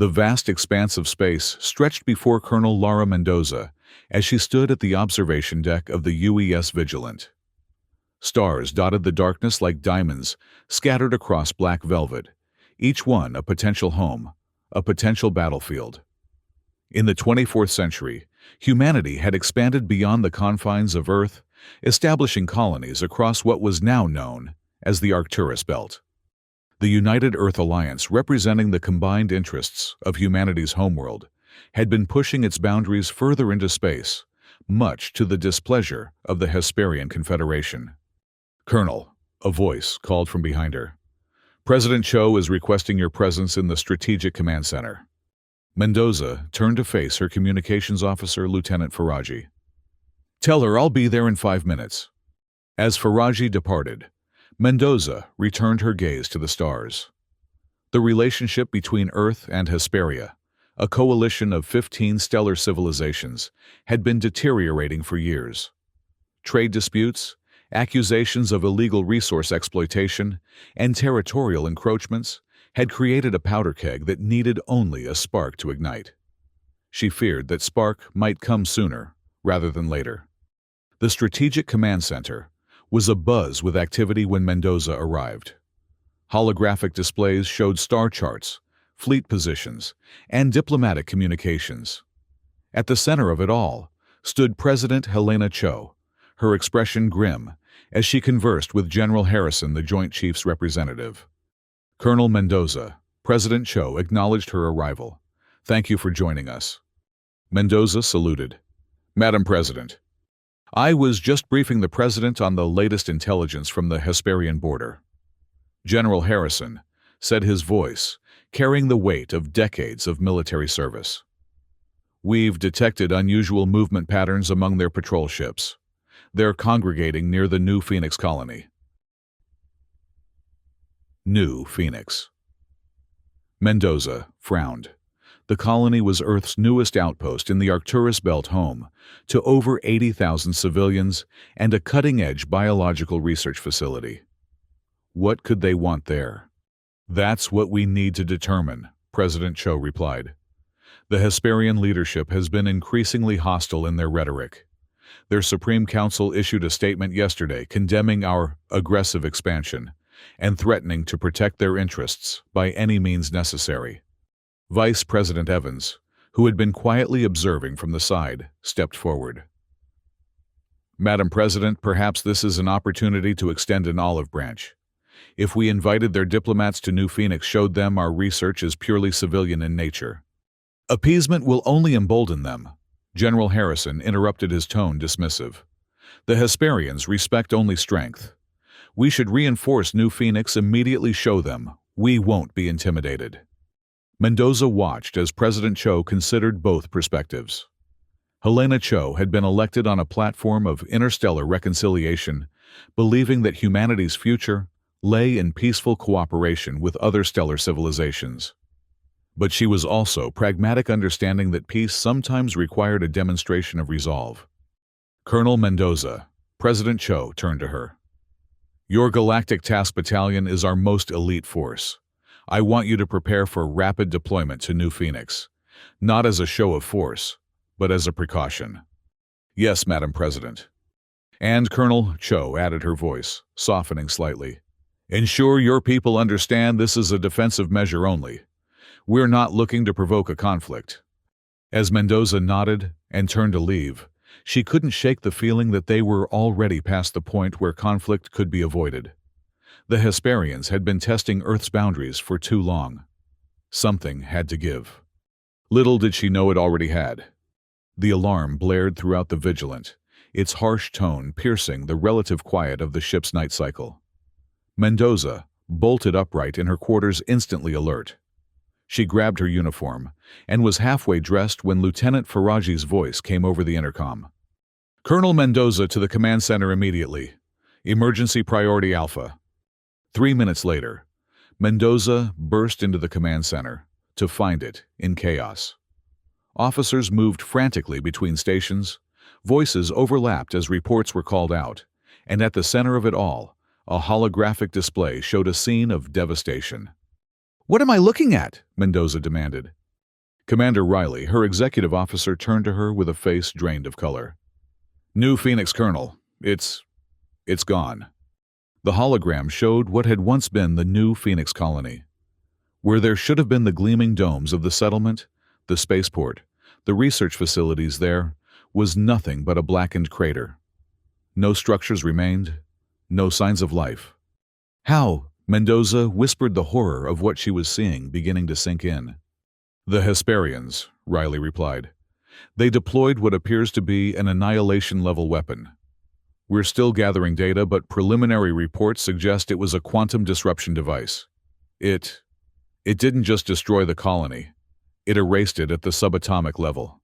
The vast expanse of space stretched before Colonel Laura Mendoza as she stood at the observation deck of the UES Vigilant. Stars dotted the darkness like diamonds scattered across black velvet, each one a potential home, a potential battlefield. In the 24th century, humanity had expanded beyond the confines of Earth, establishing colonies across what was now known as the Arcturus Belt. The United Earth Alliance, representing the combined interests of humanity's homeworld, had been pushing its boundaries further into space, much to the displeasure of the Hesperian Confederation. "Colonel," a voice called from behind her. "President Cho is requesting your presence in the Strategic Command Center." Mendoza turned to face her communications officer, Lieutenant Faraji. "Tell her I'll be there in 5 minutes." As Faraji departed, Mendoza returned her gaze to the stars. The relationship between Earth and Hesperia, a coalition of 15 stellar civilizations, had been deteriorating for years. Trade disputes, accusations of illegal resource exploitation, and territorial encroachments had created a powder keg that needed only a spark to ignite. She feared that spark might come sooner rather than later. The Strategic Command Center was abuzz with activity when Mendoza arrived. Holographic displays showed star charts, fleet positions, and diplomatic communications. At the center of it all stood President Helena Cho, her expression grim as she conversed with General Harrison, the Joint Chiefs representative. "Colonel Mendoza," President Cho acknowledged her arrival. "Thank you for joining us." Mendoza saluted. "Madam President, I was just briefing the President on the latest intelligence from the Hesperian border." General Harrison said, his voice carrying the weight of decades of military service. "We've detected unusual movement patterns among their patrol ships. They're congregating near the New Phoenix colony." New Phoenix. Mendoza frowned. The colony was Earth's newest outpost in the Arcturus Belt, home to over 80,000 civilians and a cutting-edge biological research facility. What could they want there? "That's what we need to determine," President Cho replied. "The Hesperian leadership has been increasingly hostile in their rhetoric. Their Supreme Council issued a statement yesterday condemning our aggressive expansion and threatening to protect their interests by any means necessary." Vice President Evans, who had been quietly observing from the side, stepped forward. "Madam President, perhaps this is an opportunity to extend an olive branch. If we invited their diplomats to New Phoenix, showed them our research is purely civilian in nature, appeasement will only embolden them." General Harrison interrupted, his tone dismissive. "The Hesperians respect only strength. We should reinforce New Phoenix, immediately show them we won't be intimidated." Mendoza watched as President Cho considered both perspectives. Helena Cho had been elected on a platform of interstellar reconciliation, believing that humanity's future lay in peaceful cooperation with other stellar civilizations. But she was also pragmatic, understanding that peace sometimes required a demonstration of resolve. "Colonel Mendoza," President Cho turned to her. "Your Galactic Task Battalion is our most elite force. I want you to prepare for rapid deployment to New Phoenix, not as a show of force, but as a precaution." "Yes, Madam President." "And Colonel," Cho added, her voice softening slightly, "ensure your people understand this is a defensive measure only. We're not looking to provoke a conflict." As Mendoza nodded and turned to leave, she couldn't shake the feeling that they were already past the point where conflict could be avoided. The Hesperians had been testing Earth's boundaries for too long. Something had to give. Little did she know it already had. The alarm blared throughout the Vigilant, its harsh tone piercing the relative quiet of the ship's night cycle. Mendoza bolted upright in her quarters, instantly alert. She grabbed her uniform and was halfway dressed when Lieutenant Faraji's voice came over the intercom. "Colonel Mendoza to the command center immediately. Emergency priority Alpha." 3 minutes later, Mendoza burst into the command center, to find it in chaos. Officers moved frantically between stations, voices overlapped as reports were called out, and at the center of it all, a holographic display showed a scene of devastation. "What am I looking at?" Mendoza demanded. Commander Riley, her executive officer, turned to her with a face drained of color. New Phoenix Colonel. It's gone. The hologram showed what had once been the new Phoenix colony. Where there should have been the gleaming domes of the settlement, the spaceport, the research facilities, there was nothing but a blackened crater. No structures remained, no signs of life. How? Mendoza whispered, the horror of what she was seeing beginning to sink in. The Hesperians, Riley replied. They deployed what appears to be an annihilation-level weapon. We're still gathering data, but preliminary reports suggest it was a quantum disruption device. It didn't just destroy the colony. It erased it at the subatomic level.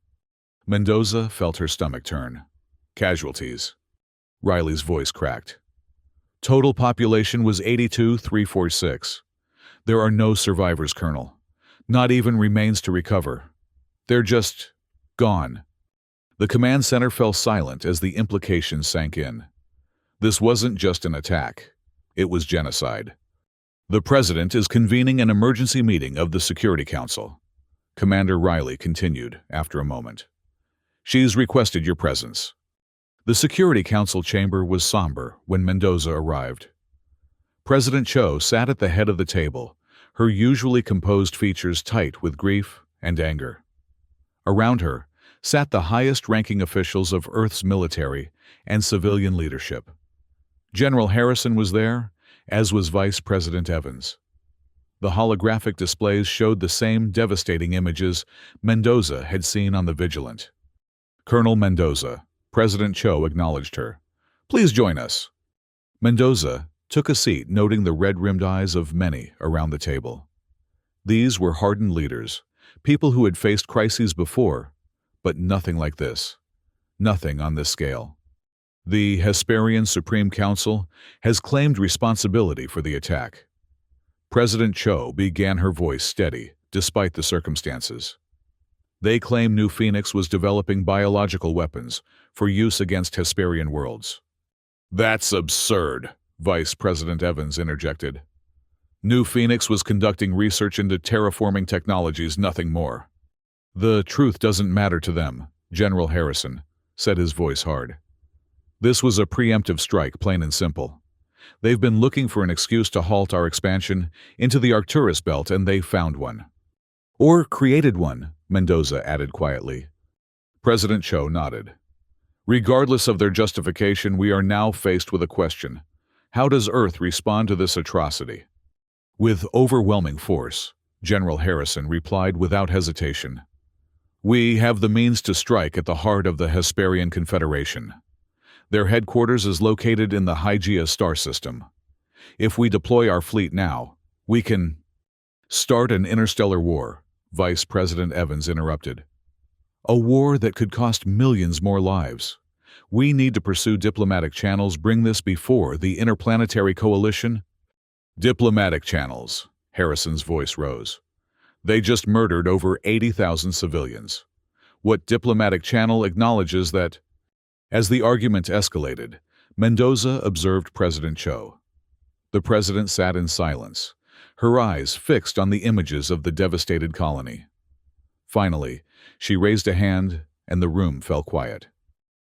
Mendoza felt her stomach turn. Casualties. Riley's voice cracked. Total population was 82,346. There are no survivors, Colonel. Not even remains to recover. They're just gone. The command center fell silent as the implications sank in. This wasn't just an attack. It was genocide. The President is convening an emergency meeting of the Security Council. Commander Riley continued after a moment. She's requested your presence. The Security Council chamber was somber when Mendoza arrived. President Cho sat at the head of the table, her usually composed features tight with grief and anger. Around her sat the highest-ranking officials of Earth's military and civilian leadership. General Harrison was there, as was Vice President Evans. The holographic displays showed the same devastating images Mendoza had seen on the Vigilant. Colonel Mendoza, President Cho acknowledged her. Please join us. Mendoza took a seat, noting the red-rimmed eyes of many around the table. These were hardened leaders, people who had faced crises before, but nothing like this. Nothing on this scale. The Hesperian Supreme Council has claimed responsibility for the attack. President Cho began, her voice steady, despite the circumstances. They claim New Phoenix was developing biological weapons for use against Hesperian worlds. That's absurd, Vice President Evans interjected. New Phoenix was conducting research into terraforming technologies, nothing more. The truth doesn't matter to them, General Harrison said, his voice hard. This was a preemptive strike, plain and simple. They've been looking for an excuse to halt our expansion into the Arcturus belt, and they found one. Or created one, Mendoza added quietly. President Cho nodded. Regardless of their justification, we are now faced with a question. How does Earth respond to this atrocity? With overwhelming force, General Harrison replied without hesitation. We have the means to strike at the heart of the Hesperian Confederation. Their headquarters is located in the Hygeia star system. If we deploy our fleet now, we can start an interstellar war, Vice President Evans interrupted. A war that could cost millions more lives. We need to pursue diplomatic channels, bring this before the interplanetary coalition. Diplomatic channels, Harrison's voice rose. They just murdered over 80,000 civilians. What diplomatic channel acknowledges that? As the argument escalated, Mendoza observed President Cho. The president sat in silence, her eyes fixed on the images of the devastated colony. Finally, she raised a hand, and the room fell quiet.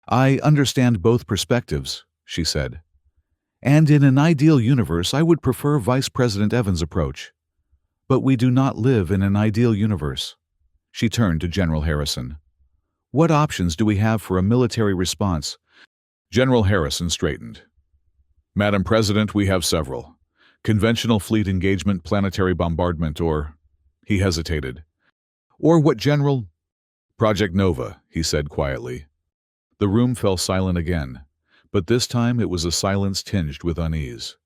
I understand both perspectives, she said. And in an ideal universe, I would prefer Vice President Evans' approach. But we do not live in an ideal universe. She turned to General Harrison. What options do we have for a military response? General Harrison straightened. Madam President, we have several. Conventional fleet engagement, planetary bombardment, or... He hesitated. Or what, General? Project Nova, he said quietly. The room fell silent again, but this time it was a silence tinged with unease.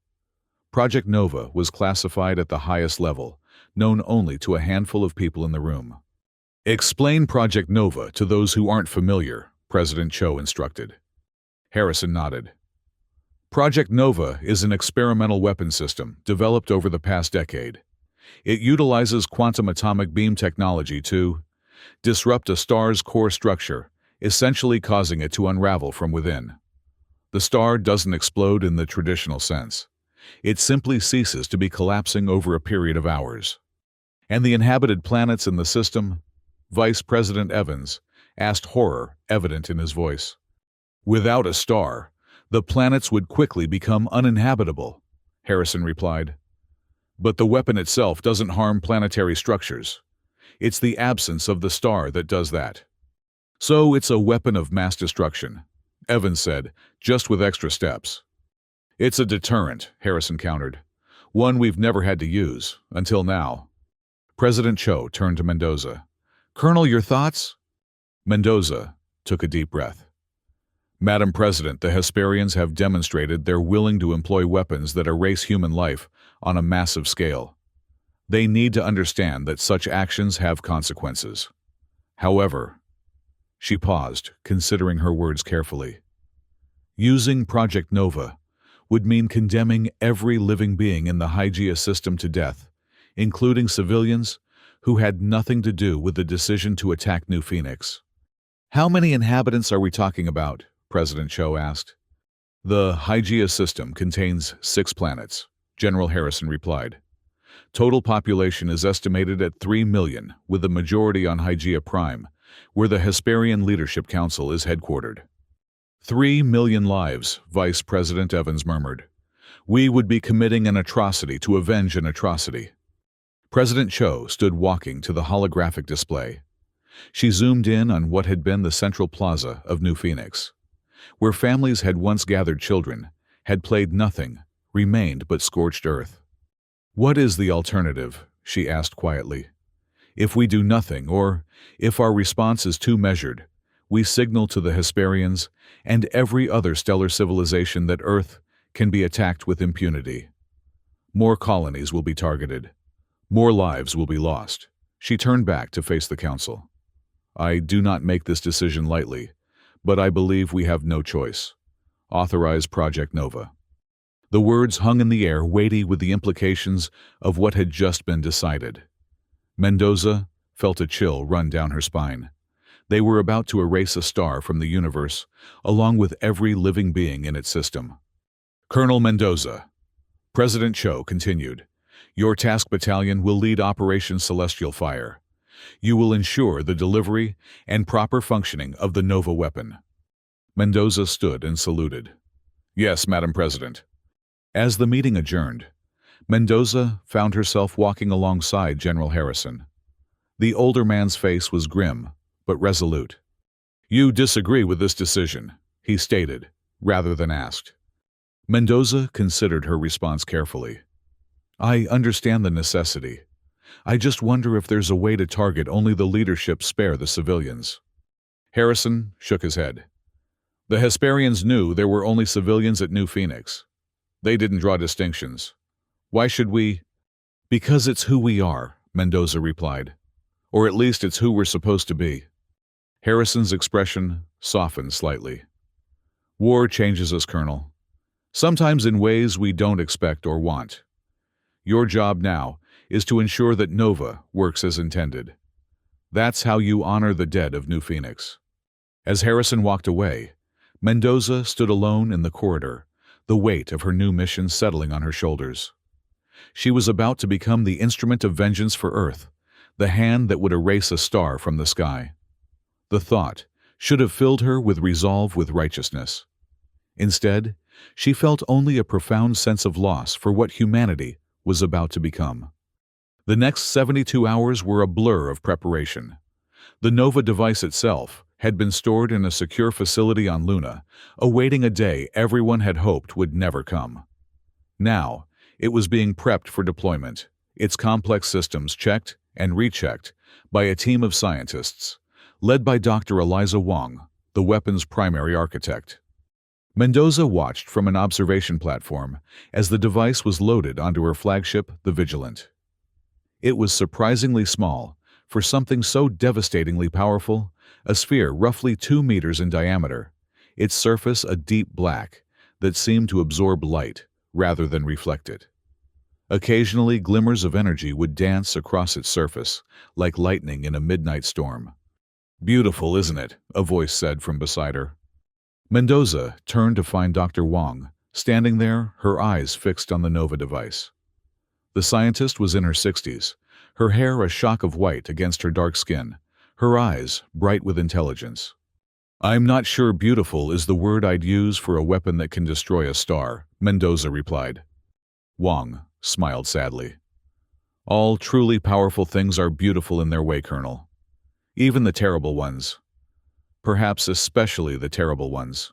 Project Nova was classified at the highest level, known only to a handful of people in the room. Explain Project Nova to those who aren't familiar, President Cho instructed. Harrison nodded. Project Nova is an experimental weapon system developed over the past decade. It utilizes quantum atomic beam technology to disrupt a star's core structure, essentially causing it to unravel from within. The star doesn't explode in the traditional sense. It simply ceases to be collapsing over a period of hours. And the inhabited planets in the system, Vice President Evans asked, horror evident in his voice. Without a star, the planets would quickly become uninhabitable, Harrison replied. But the weapon itself doesn't harm planetary structures. It's the absence of the star that does that. So it's a weapon of mass destruction, Evans said, just with extra steps. It's a deterrent, Harrison countered. One we've never had to use, until now. President Cho turned to Mendoza. Colonel, your thoughts? Mendoza took a deep breath. Madam President, the Hesperians have demonstrated they're willing to employ weapons that erase human life on a massive scale. They need to understand that such actions have consequences. However, she paused, considering her words carefully. Using Project Nova would mean condemning every living being in the Hygeia system to death, including civilians who had nothing to do with the decision to attack New Phoenix. How many inhabitants are we talking about? President Cho asked. The Hygeia system contains 6 planets, General Harrison replied. Total population is estimated at 3 million, with the majority on Hygeia Prime, where the Hesperian Leadership Council is headquartered. 3 million lives, Vice President Evans murmured. We would be committing an atrocity to avenge an atrocity. President Cho stood walking to the holographic display. She zoomed in on what had been the central plaza of New Phoenix, where families had once gathered children, had played nothing, remained but scorched earth. What is the alternative? She asked quietly. If we do nothing, or if our response is too measured, we signal to the Hesperians and every other stellar civilization that Earth can be attacked with impunity. More colonies will be targeted. More lives will be lost. She turned back to face the council. I do not make this decision lightly, but I believe we have no choice. Authorize Project Nova. The words hung in the air, weighty with the implications of what had just been decided. Mendoza felt a chill run down her spine. They were about to erase a star from the universe, along with every living being in its system. Colonel Mendoza, President Cho continued, your task battalion will lead Operation Celestial Fire. You will ensure the delivery and proper functioning of the Nova weapon. Mendoza stood and saluted. Yes, Madam President. As the meeting adjourned, Mendoza found herself walking alongside General Harrison. The older man's face was grim, but resolute. You disagree with this decision, he stated, rather than asked. Mendoza considered her response carefully. I understand the necessity. I just wonder if there's a way to target only the leadership, spare the civilians. Harrison shook his head. The Hesperians knew there were only civilians at New Phoenix. They didn't draw distinctions. Why should we? Because it's who we are, Mendoza replied. Or at least it's who we're supposed to be. Harrison's expression softened slightly. War changes us, Colonel. Sometimes in ways we don't expect or want. Your job now is to ensure that Nova works as intended. That's how you honor the dead of New Phoenix. As Harrison walked away, Mendoza stood alone in the corridor, the weight of her new mission settling on her shoulders. She was about to become the instrument of vengeance for Earth, the hand that would erase a star from the sky. The thought should have filled her with resolve, with righteousness. Instead, she felt only a profound sense of loss for what humanity was about to become. The next 72 hours were a blur of preparation. The Nova device itself had been stored in a secure facility on Luna, awaiting a day everyone had hoped would never come. Now, it was being prepped for deployment, its complex systems checked and rechecked by a team of scientists, led by Dr. Eliza Wong, the weapon's primary architect. Mendoza watched from an observation platform as the device was loaded onto her flagship, the Vigilant. It was surprisingly small for something so devastatingly powerful, a sphere roughly 2 meters in diameter, its surface a deep black that seemed to absorb light rather than reflect it. Occasionally, glimmers of energy would dance across its surface, like lightning in a midnight storm. Beautiful, isn't it? A voice said from beside her. Mendoza turned to find Dr. Wong, standing there, her eyes fixed on the Nova device. The scientist was in her 60s, her hair a shock of white against her dark skin, her eyes bright with intelligence. "I'm not sure beautiful is the word I'd use for a weapon that can destroy a star," Mendoza replied. Wang smiled sadly. "All truly powerful things are beautiful in their way, Colonel. Even the terrible ones. Perhaps especially the terrible ones."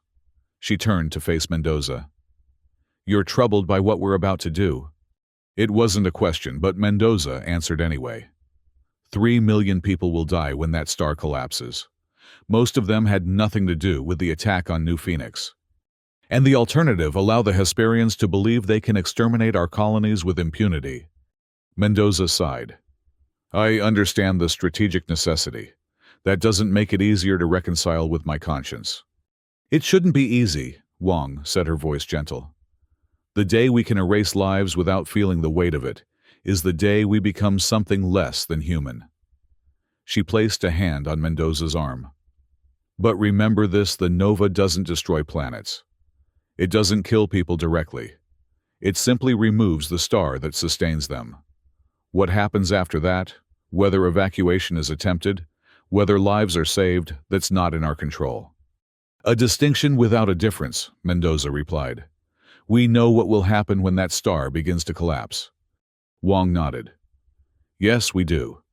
She turned to face Mendoza. "You're troubled by what we're about to do?" It wasn't a question, but Mendoza answered anyway. 3 million people will die when that star collapses. Most of them had nothing to do with the attack on New Phoenix. And the alternative, allow the Hesperians to believe they can exterminate our colonies with impunity. Mendoza sighed. "I understand the strategic necessity. That doesn't make it easier to reconcile with my conscience." "It shouldn't be easy," Wang said, her voice gentle. "The day we can erase lives without feeling the weight of it is the day we become something less than human." She placed a hand on Mendoza's arm. "But remember this, the nova doesn't destroy planets. It doesn't kill people directly. It simply removes the star that sustains them. What happens after that, whether evacuation is attempted, whether lives are saved, that's not in our control." "A distinction without a difference," Mendoza replied. "We know what will happen when that star begins to collapse." Wang nodded. "Yes, we do.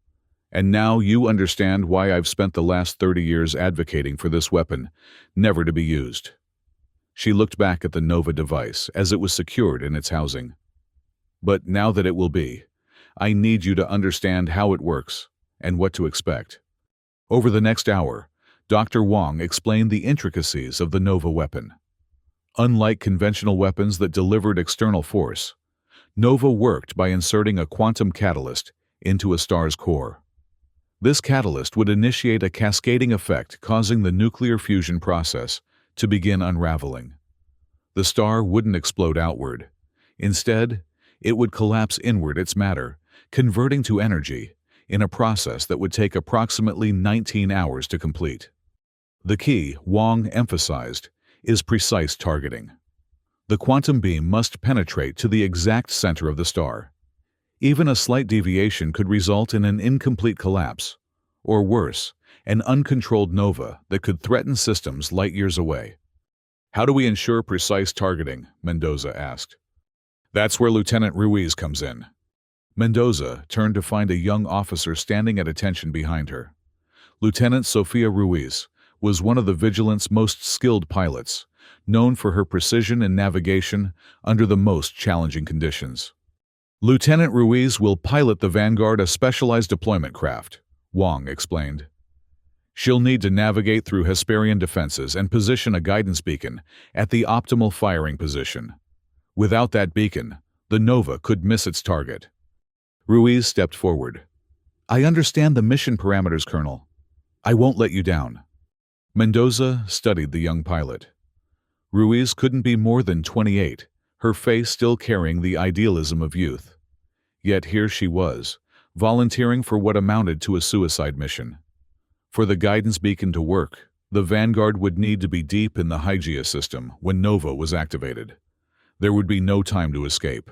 And now you understand why I've spent the last 30 years advocating for this weapon, never to be used." She looked back at the Nova device as it was secured in its housing. "But now that it will be, I need you to understand how it works and what to expect." Over the next hour, Dr. Wang explained the intricacies of the Nova weapon. Unlike conventional weapons that delivered external force, Nova worked by inserting a quantum catalyst into a star's core. This catalyst would initiate a cascading effect, causing the nuclear fusion process to begin unraveling. The star wouldn't explode outward. Instead, it would collapse inward its matter, converting to energy, in a process that would take approximately 19 hours to complete. The key, Wang emphasized, is precise targeting. The quantum beam must penetrate to the exact center of the star. Even a slight deviation could result in an incomplete collapse, or worse, an uncontrolled nova that could threaten systems light years away. "How do we ensure precise targeting?" Mendoza asked. "That's where Lieutenant Ruiz comes in." Mendoza turned to find a young officer standing at attention behind her. Lieutenant Sofia Ruiz was one of the Vigilant's most skilled pilots, known for her precision in navigation under the most challenging conditions. "Lieutenant Ruiz will pilot the Vanguard, a specialized deployment craft," Wang explained. "She'll need to navigate through Hesperian defenses and position a guidance beacon at the optimal firing position. Without that beacon, the Nova could miss its target." Ruiz stepped forward. "I understand the mission parameters, Colonel. I won't let you down." Mendoza studied the young pilot. Ruiz couldn't be more than 28, her face still carrying the idealism of youth. Yet here she was, volunteering for what amounted to a suicide mission. For the guidance beacon to work, the Vanguard would need to be deep in the Hygiea system when Nova was activated. There would be no time to escape.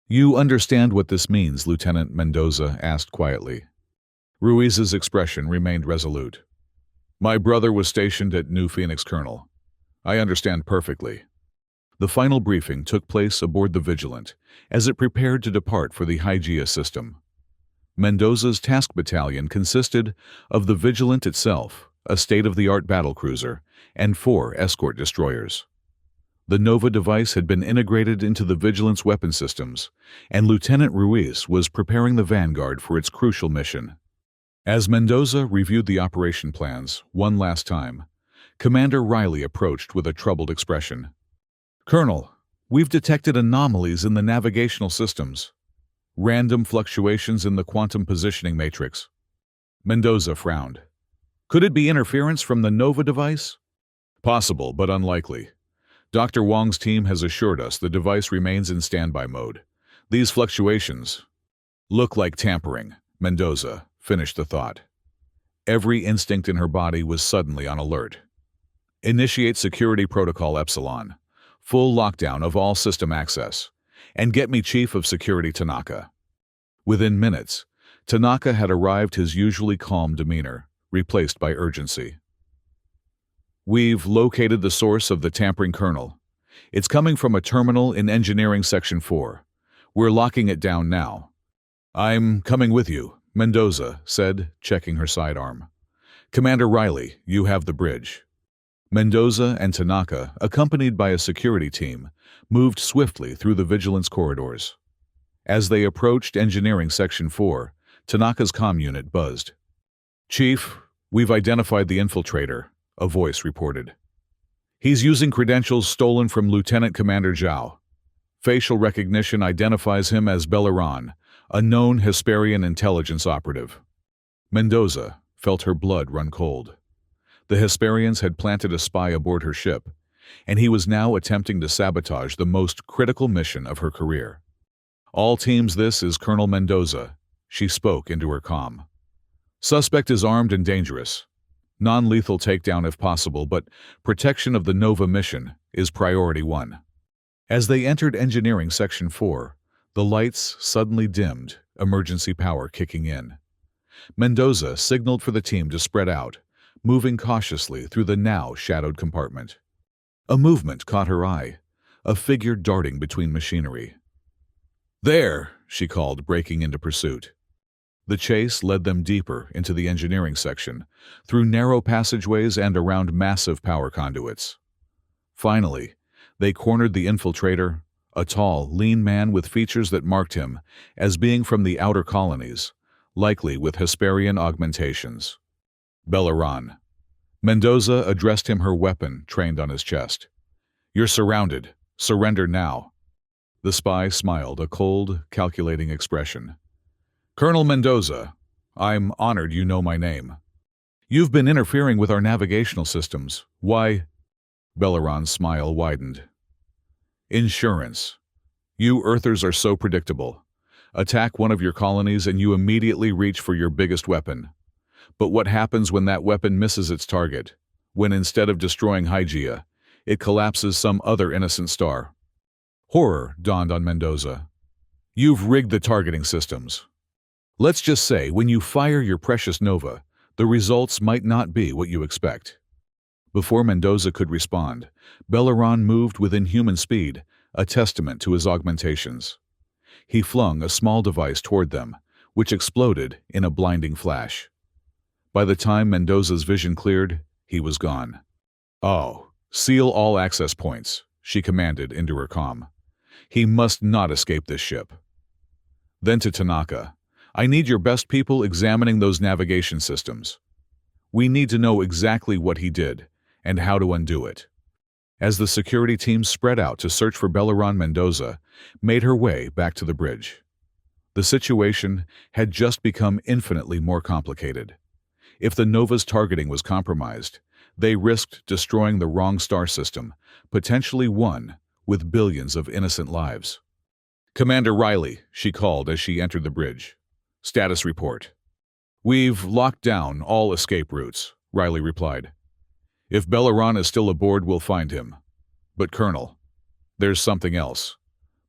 "You understand what this means?" Lieutenant Mendoza asked quietly. Ruiz's expression remained resolute. "My brother was stationed at New Phoenix, Colonel. I understand perfectly." The final briefing took place aboard the Vigilant as it prepared to depart for the Hygiea system. Mendoza's task battalion consisted of the Vigilant itself, a state-of-the-art battlecruiser, and 4 escort destroyers. The Nova device had been integrated into the Vigilant's weapon systems, and Lieutenant Ruiz was preparing the Vanguard for its crucial mission. As Mendoza reviewed the operation plans one last time, Commander Riley approached with a troubled expression. "Colonel, we've detected anomalies in the navigational systems. Random fluctuations in the quantum positioning matrix." Mendoza frowned. "Could it be interference from the Nova device?" "Possible, but unlikely. Dr. Wang's team has assured us the device remains in standby mode. These fluctuations look like tampering." Mendoza finished the thought. Every instinct in her body was suddenly on alert. "Initiate Security Protocol Epsilon. Full lockdown of all system access. And get me Chief of Security Tanaka." Within minutes, Tanaka had arrived, his usually calm demeanor, replaced by urgency. We've located the source of the tampering kernel. It's coming from a terminal in Engineering Section 4. We're locking it down now. I'm coming with you, Mendoza said, checking her sidearm. Commander Riley, you have the bridge. Mendoza and Tanaka, accompanied by a security team, moved swiftly through the vigilance corridors. As they approached Engineering Section 4, Tanaka's comm unit buzzed. Chief, we've identified the infiltrator, a voice reported. He's using credentials stolen from Lieutenant Commander Zhao. Facial recognition identifies him as Belleron, a known Hesperian intelligence operative. Mendoza felt her blood run cold. The Hesperians had planted a spy aboard her ship, and he was now attempting to sabotage the most critical mission of her career. All teams, this is Colonel Mendoza, she spoke into her comm. Suspect is armed and dangerous. Non-lethal takedown if possible, but protection of the Nova mission is priority 1. As they entered Engineering Section 4, the lights suddenly dimmed, emergency power kicking in. Mendoza signaled for the team to spread out, moving cautiously through the now shadowed compartment. A movement caught her eye, a figure darting between machinery. There, she called, breaking into pursuit. The chase led them deeper into the engineering section, through narrow passageways and around massive power conduits. Finally, they cornered the infiltrator, a tall, lean man with features that marked him as being from the outer colonies, likely with Hesperian augmentations. Belleron. Mendoza addressed him, her weapon trained on his chest. You're surrounded. Surrender now. The spy smiled, a cold, calculating expression. Colonel Mendoza, I'm honored you know my name. You've been interfering with our navigational systems. Why? Belleron's smile widened. Insurance. You Earthers are so predictable. Attack one of your colonies and you immediately reach for your biggest weapon. But what happens when that weapon misses its target? When instead of destroying Hygeia, it collapses some other innocent star? Horror dawned on Mendoza. You've rigged the targeting systems. Let's just say when you fire your precious Nova, the results might not be what you expect. Before Mendoza could respond, Belleron moved within human speed, a testament to his augmentations. He flung a small device toward them, which exploded in a blinding flash. By the time Mendoza's vision cleared, he was gone. Oh, seal all access points, she commanded into her comm. He must not escape this ship. Then to Tanaka, I need your best people examining those navigation systems. We need to know exactly what he did and how to undo it. As the security team spread out to search for Belleron, Mendoza made her way back to the bridge. The situation had just become infinitely more complicated. If the Nova's targeting was compromised, they risked destroying the wrong star system, potentially one with billions of innocent lives. Commander Riley, she called as she entered the bridge. Status report. We've locked down all escape routes, Riley replied. If Belleron is still aboard, we'll find him. But Colonel, there's something else.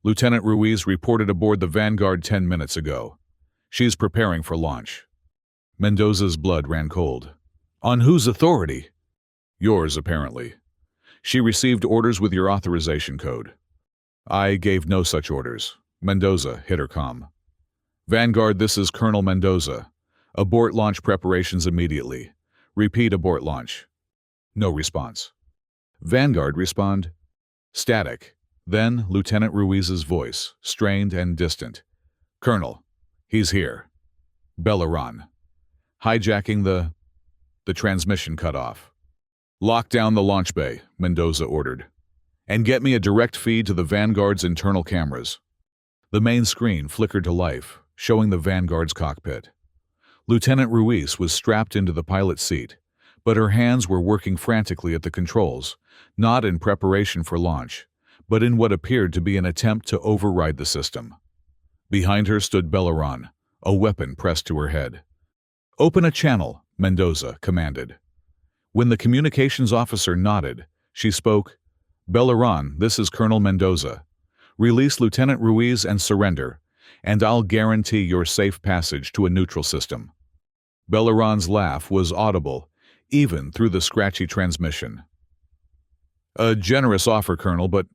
Lieutenant Ruiz reported aboard the Vanguard 10 minutes ago. She's preparing for launch. Mendoza's blood ran cold. On whose authority? Yours, apparently. She received orders with your authorization code. I gave no such orders. Mendoza hit her comm. Vanguard, this is Colonel Mendoza. Abort launch preparations immediately. Repeat abort launch. No response. Vanguard respond. Static. Then Lieutenant Ruiz's voice, strained and distant. Colonel, he's here. Belleron. Hijacking the transmission cut off. Lock down the launch bay, Mendoza ordered. And get me a direct feed to the Vanguard's internal cameras. The main screen flickered to life, showing the Vanguard's cockpit. Lieutenant Ruiz was strapped into the pilot's seat, but her hands were working frantically at the controls, not in preparation for launch, but in what appeared to be an attempt to override the system. Behind her stood Belleron, a weapon pressed to her head. Open a channel, Mendoza commanded. When the communications officer nodded, she spoke. Belleron, this is Colonel Mendoza. Release Lieutenant Ruiz and surrender, and I'll guarantee your safe passage to a neutral system. Belleron's laugh was audible, even through the scratchy transmission. A generous offer, Colonel, but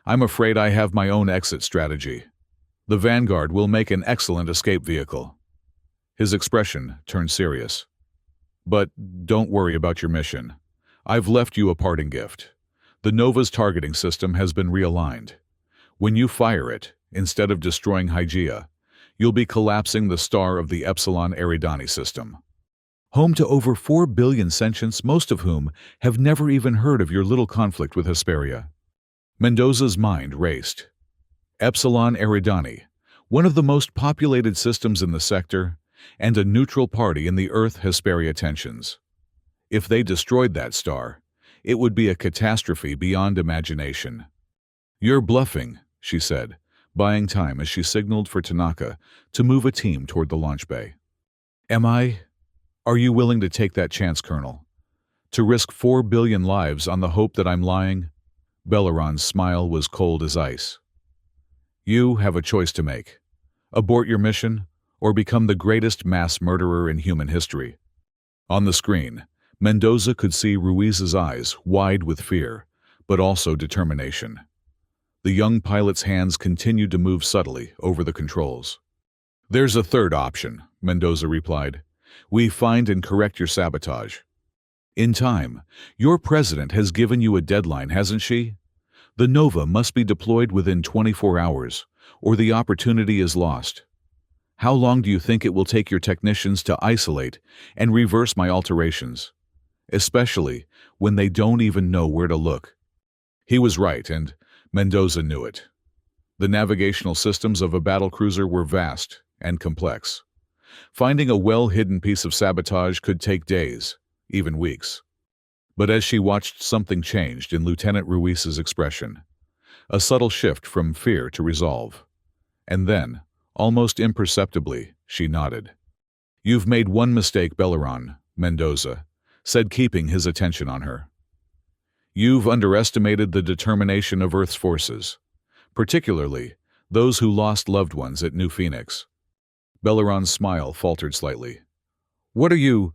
I'm afraid I have my own exit strategy. The Vanguard will make an excellent escape vehicle. His expression turned serious. But don't worry about your mission. I've left you a parting gift. The Nova's targeting system has been realigned. When you fire it, instead of destroying Hygeia, you'll be collapsing the star of the Epsilon Eridani system. Home to over 4 billion sentients, most of whom have never even heard of your little conflict with Hesperia. Mendoza's mind raced. Epsilon Eridani, one of the most populated systems in the sector, and a neutral party in the Earth-Hesperia tensions. If they destroyed that star, it would be a catastrophe beyond imagination. You're bluffing, she said, buying time as she signaled for Tanaka to move a team toward the launch bay. Am I? Are you willing to take that chance, Colonel? To risk 4 billion lives on the hope that I'm lying? Belleron's smile was cold as ice. You have a choice to make. Abort your mission, or become the greatest mass murderer in human history. On the screen, Mendoza could see Ruiz's eyes wide with fear, but also determination. The young pilot's hands continued to move subtly over the controls. There's a third option, Mendoza replied. We find and correct your sabotage. In time, your president has given you a deadline, hasn't she? The Nova must be deployed within 24 hours, or the opportunity is lost. How long do you think it will take your technicians to isolate and reverse my alterations? Especially when they don't even know where to look. He was right, and Mendoza knew it. The navigational systems of a battlecruiser were vast and complex. Finding a well-hidden piece of sabotage could take days, even weeks. But as she watched, something changed in Lieutenant Ruiz's expression. A subtle shift from fear to resolve. And then, almost imperceptibly, she nodded. You've made one mistake, Belleron, Mendoza said, keeping his attention on her. You've underestimated the determination of Earth's forces, particularly those who lost loved ones at New Phoenix. Belleron's smile faltered slightly. What are you?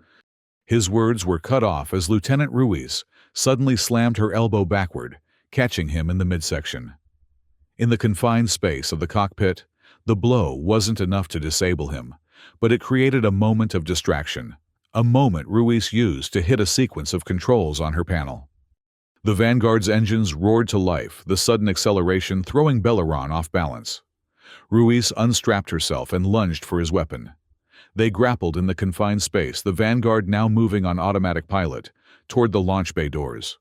His words were cut off as Lieutenant Ruiz suddenly slammed her elbow backward, catching him in the midsection. In the confined space of the cockpit, the blow wasn't enough to disable him, but it created a moment of distraction, a moment Ruiz used to hit a sequence of controls on her panel. The Vanguard's engines roared to life, the sudden acceleration throwing Belleron off balance. Ruiz unstrapped herself and lunged for his weapon. They grappled in the confined space, the Vanguard now moving on automatic pilot toward the launch bay doors.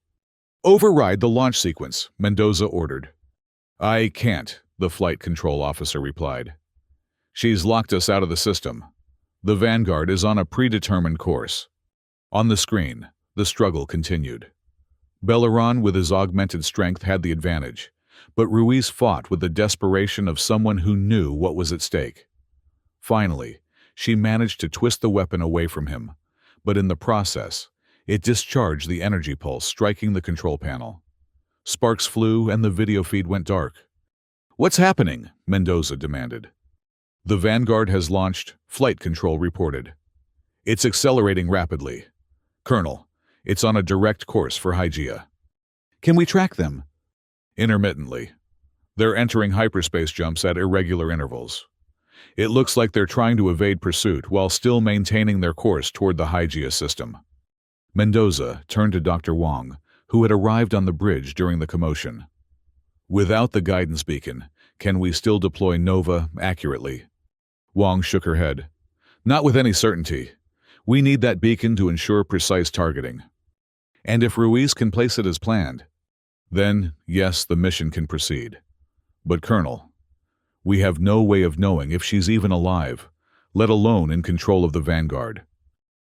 Override the launch sequence, Mendoza ordered. I can't, the flight control officer replied. She's locked us out of the system. The Vanguard is on a predetermined course. On the screen, the struggle continued. Belleron, with his augmented strength, had the advantage, but Ruiz fought with the desperation of someone who knew what was at stake. Finally, she managed to twist the weapon away from him, but in the process, it discharged the energy pulse, striking the control panel. Sparks flew and the video feed went dark. What's happening? Mendoza demanded. The Vanguard has launched, flight control reported. It's accelerating rapidly. Colonel, it's on a direct course for Hygeia. Can we track them? Intermittently. They're entering hyperspace jumps at irregular intervals. It looks like they're trying to evade pursuit while still maintaining their course toward the Hygeia system. Mendoza turned to Dr. Wong, who had arrived on the bridge during the commotion. Without the guidance beacon, can we still deploy Nova accurately? Wong shook her head. Not with any certainty. We need that beacon to ensure precise targeting. And if Ruiz can place it as planned, then, yes, the mission can proceed. But, Colonel, we have no way of knowing if she's even alive, let alone in control of the Vanguard.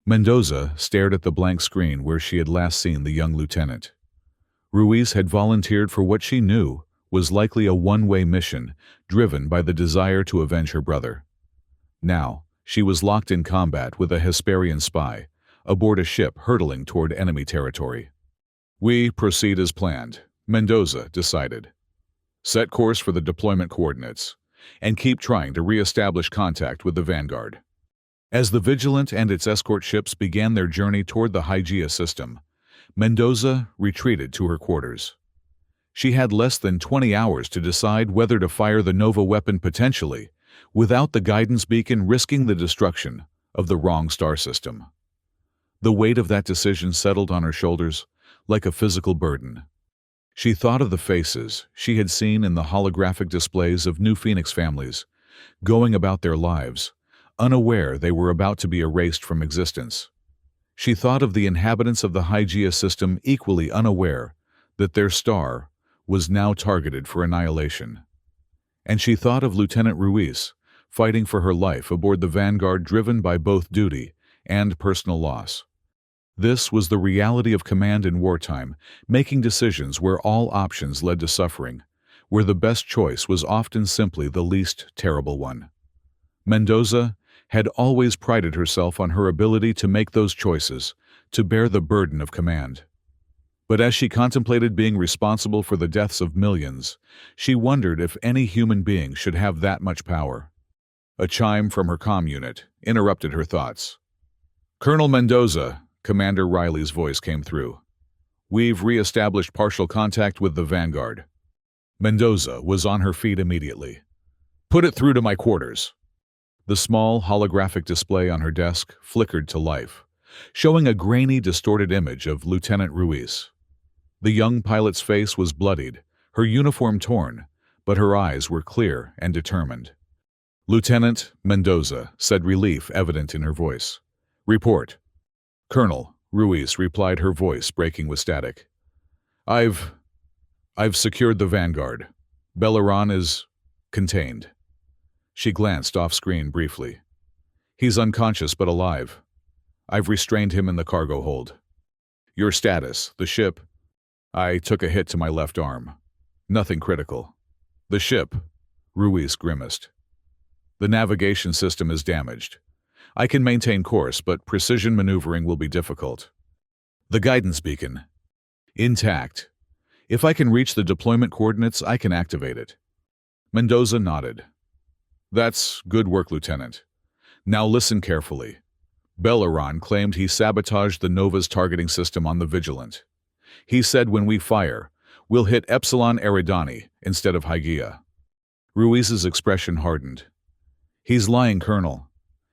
Mendoza stared at the blank screen where she had last seen the young lieutenant. Ruiz had volunteered for what she knew was likely a one-way mission driven by the desire to avenge her brother. Now, she was locked in combat with a Hesperian spy, aboard a ship hurtling toward enemy territory. We proceed as planned, Mendoza decided. Set course for the deployment coordinates, and keep trying to re-establish contact with the Vanguard. As the Vigilant and its escort ships began their journey toward the Hygeia system, Mendoza retreated to her quarters. She had less than 20 hours to decide whether to fire the Nova weapon potentially, without the guidance beacon risking the destruction of the wrong star system. The weight of that decision settled on her shoulders like a physical burden. She thought of the faces she had seen in the holographic displays of New Phoenix families, going about their lives, unaware they were about to be erased from existence. She thought of the inhabitants of the Hygeia system equally unaware that their star was now targeted for annihilation. And she thought of Lieutenant Ruiz, fighting for her life aboard the Vanguard, driven by both duty and personal loss. This was the reality of command in wartime, making decisions where all options led to suffering, where the best choice was often simply the least terrible one. Mendoza had always prided herself on her ability to make those choices, to bear the burden of command. But as she contemplated being responsible for the deaths of millions, she wondered if any human being should have that much power. A chime from her comm unit interrupted her thoughts. "Colonel Mendoza," Commander Riley's voice came through. "We've re-established partial contact with the Vanguard." Mendoza was on her feet immediately. "Put it through to my quarters." The small holographic display on her desk flickered to life, showing a grainy, distorted image of Lieutenant Ruiz. The young pilot's face was bloodied, her uniform torn, but her eyes were clear and determined. "Lieutenant," Mendoza said, relief evident in her voice. "Report." "Colonel," Ruiz replied, her voice breaking with static. I've secured the Vanguard. Belleron is contained." She glanced off-screen briefly. "He's unconscious but alive. I've restrained him in the cargo hold." "Your status, the ship?" "I took a hit to my left arm. Nothing critical." "The ship?" Ruiz grimaced. "The navigation system is damaged. I can maintain course, but precision maneuvering will be difficult." "The guidance beacon?" "Intact. If I can reach the deployment coordinates, I can activate it." Mendoza nodded. "That's good work, Lieutenant. Now listen carefully. Belleron claimed he sabotaged the Nova's targeting system on the Vigilant. He said when we fire, we'll hit Epsilon Eridani instead of Hygeia." Ruiz's expression hardened. "He's lying, Colonel.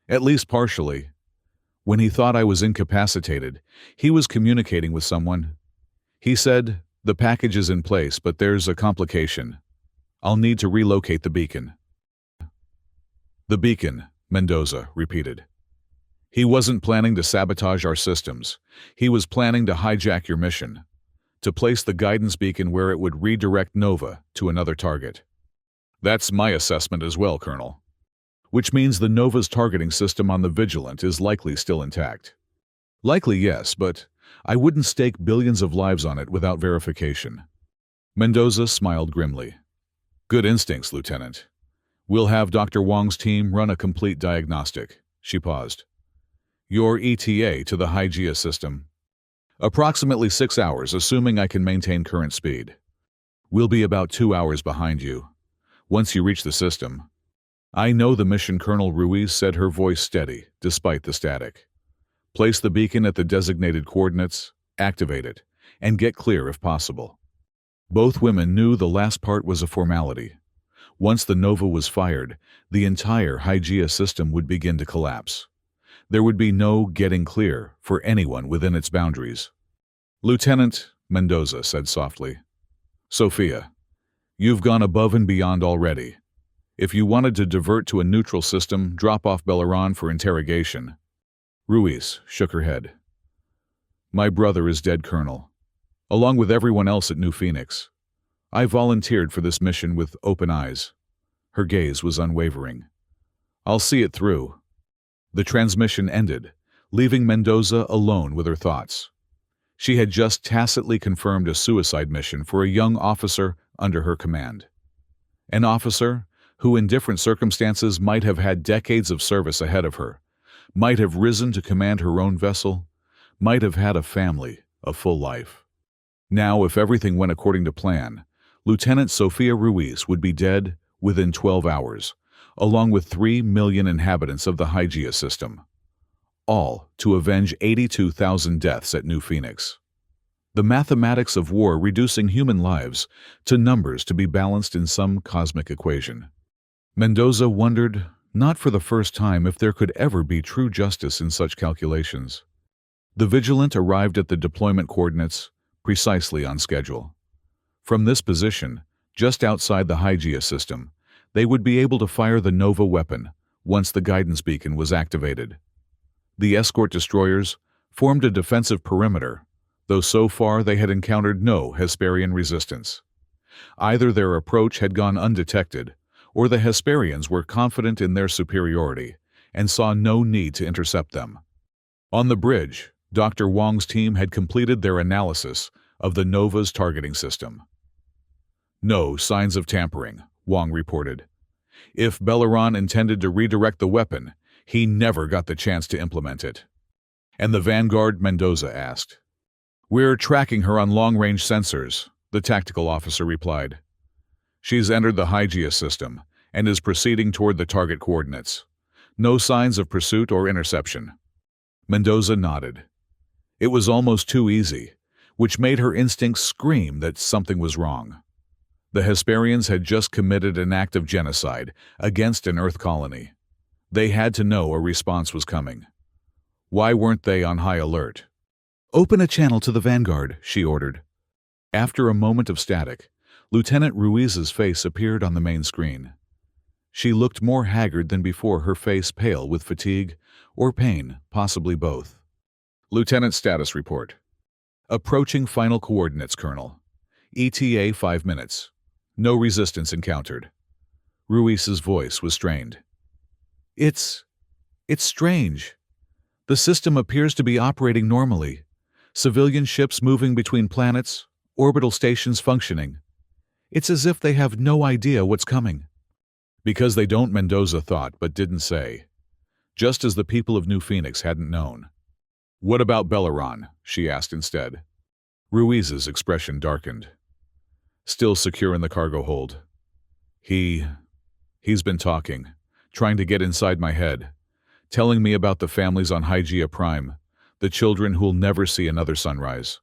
At least partially. When he thought I was incapacitated, he was communicating with someone. He said, 'The package is in place, but there's a complication. I'll need to relocate the beacon.'" "The beacon," Mendoza repeated. "He wasn't planning to sabotage our systems. He was planning to hijack your mission, to place the guidance beacon where it would redirect Nova to another target." "That's my assessment as well, Colonel." "Which means the Nova's targeting system on the Vigilant is likely still intact." "Likely, yes, but I wouldn't stake billions of lives on it without verification." Mendoza smiled grimly. "Good instincts, Lieutenant. We'll have Dr. Wong's team run a complete diagnostic." She paused. "Your ETA to the Hygeia system?" "Approximately 6 hours, assuming I can maintain current speed." "We'll be about 2 hours behind you. Once you reach the system." "I know the mission," Colonel Ruiz said, her voice steady, despite the static. "Place the beacon at the designated coordinates, activate it, and get clear if possible." Both women knew the last part was a formality. Once the Nova was fired, the entire Hygeia system would begin to collapse. There would be no getting clear for anyone within its boundaries. "Lieutenant," Mendoza said softly. "Sophia, you've gone above and beyond already. If you wanted to divert to a neutral system, drop off Belleron for interrogation." Ruiz shook her head. "My brother is dead, Colonel, along with everyone else at New Phoenix. I volunteered for this mission with open eyes." Her gaze was unwavering. "I'll see it through." The transmission ended, leaving Mendoza alone with her thoughts. She had just tacitly confirmed a suicide mission for a young officer under her command. An officer who in different circumstances might have had decades of service ahead of her, might have risen to command her own vessel, might have had a family, a full life. Now, if everything went according to plan, Lieutenant Sophia Ruiz would be dead within 12 hours, along with 3 million inhabitants of the Hygeia system. all to avenge 82,000 deaths at New Phoenix. The mathematics of war reducing human lives to numbers to be balanced in some cosmic equation. Mendoza wondered, not for the first time, if there could ever be true justice in such calculations. The Vigilant arrived at the deployment coordinates precisely on schedule. From this position, just outside the Hygiea system, they would be able to fire the Nova weapon once the guidance beacon was activated. The escort destroyers formed a defensive perimeter, though so far they had encountered no Hesperian resistance. Either their approach had gone undetected, or the Hesperians were confident in their superiority and saw no need to intercept them. On the bridge, Dr. Wong's team had completed their analysis of the Nova's targeting system. No signs of tampering, Wong reported. If Belleron intended to redirect the weapon, he never got the chance to implement it. And the Vanguard? Mendoza asked. We're tracking her on long-range sensors, the tactical officer replied. She's entered the Hygiea system and is proceeding toward the target coordinates. No signs of pursuit or interception. Mendoza nodded. It was almost too easy, which made her instincts scream that something was wrong. The Hesperians had just committed an act of genocide against an Earth colony. They had to know a response was coming. Why weren't they on high alert? Open a channel to the Vanguard, she ordered. After a moment of static, Lieutenant Ruiz's face appeared on the main screen. She looked more haggard than before, her face pale with fatigue or pain, possibly both. Lieutenant status report. Approaching final coordinates, Colonel. ETA 5 minutes. No resistance encountered. Ruiz's voice was strained. It's strange. The system appears to be operating normally. Civilian ships moving between planets, orbital stations functioning. It's as if they have no idea what's coming. Because they don't, Mendoza thought, but didn't say. Just as the people of New Phoenix hadn't known. What about Belleron? She asked instead. Ruiz's expression darkened. Still secure in the cargo hold. He's been talking, trying to get inside my head, telling me about the families on Hygiea Prime, the children who'll never see another sunrise.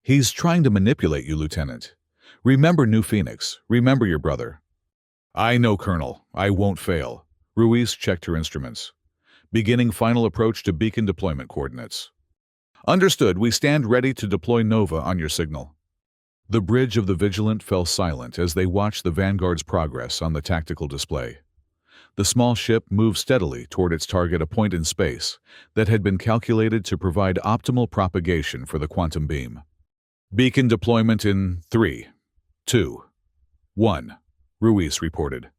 He's trying to manipulate you, Lieutenant. Remember New Phoenix. Remember your brother. I know, Colonel. I won't fail. Ruiz checked her instruments. Beginning final approach to beacon deployment coordinates. Understood. We stand ready to deploy Nova on your signal. The bridge of the Vigilant fell silent as they watched the Vanguard's progress on the tactical display. The small ship moved steadily toward its target, a point in space that had been calculated to provide optimal propagation for the quantum beam. Beacon deployment in 3, 2, 1, Ruiz reported.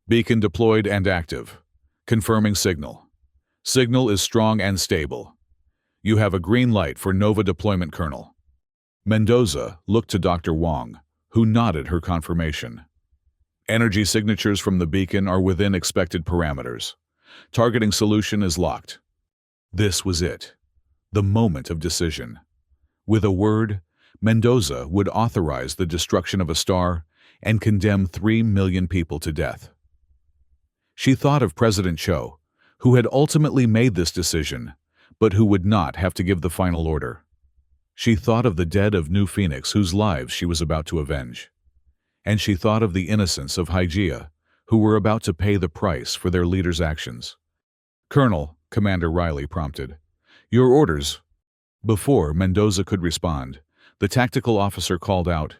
Beacon deployed and active. Confirming signal. Signal is strong and stable. You have a green light for Nova deployment, Colonel. Mendoza looked to Dr. Wong, who nodded her confirmation. Energy signatures from the beacon are within expected parameters. Targeting solution is locked. This was it. The moment of decision. With a word, Mendoza would authorize the destruction of a star and condemn 3 million people to death. She thought of President Cho, who had ultimately made this decision, but who would not have to give the final order. She thought of the dead of New Phoenix whose lives she was about to avenge. And she thought of the innocents of Hygiea, who were about to pay the price for their leader's actions. Colonel, Commander Riley prompted. Your orders. Before Mendoza could respond, the tactical officer called out.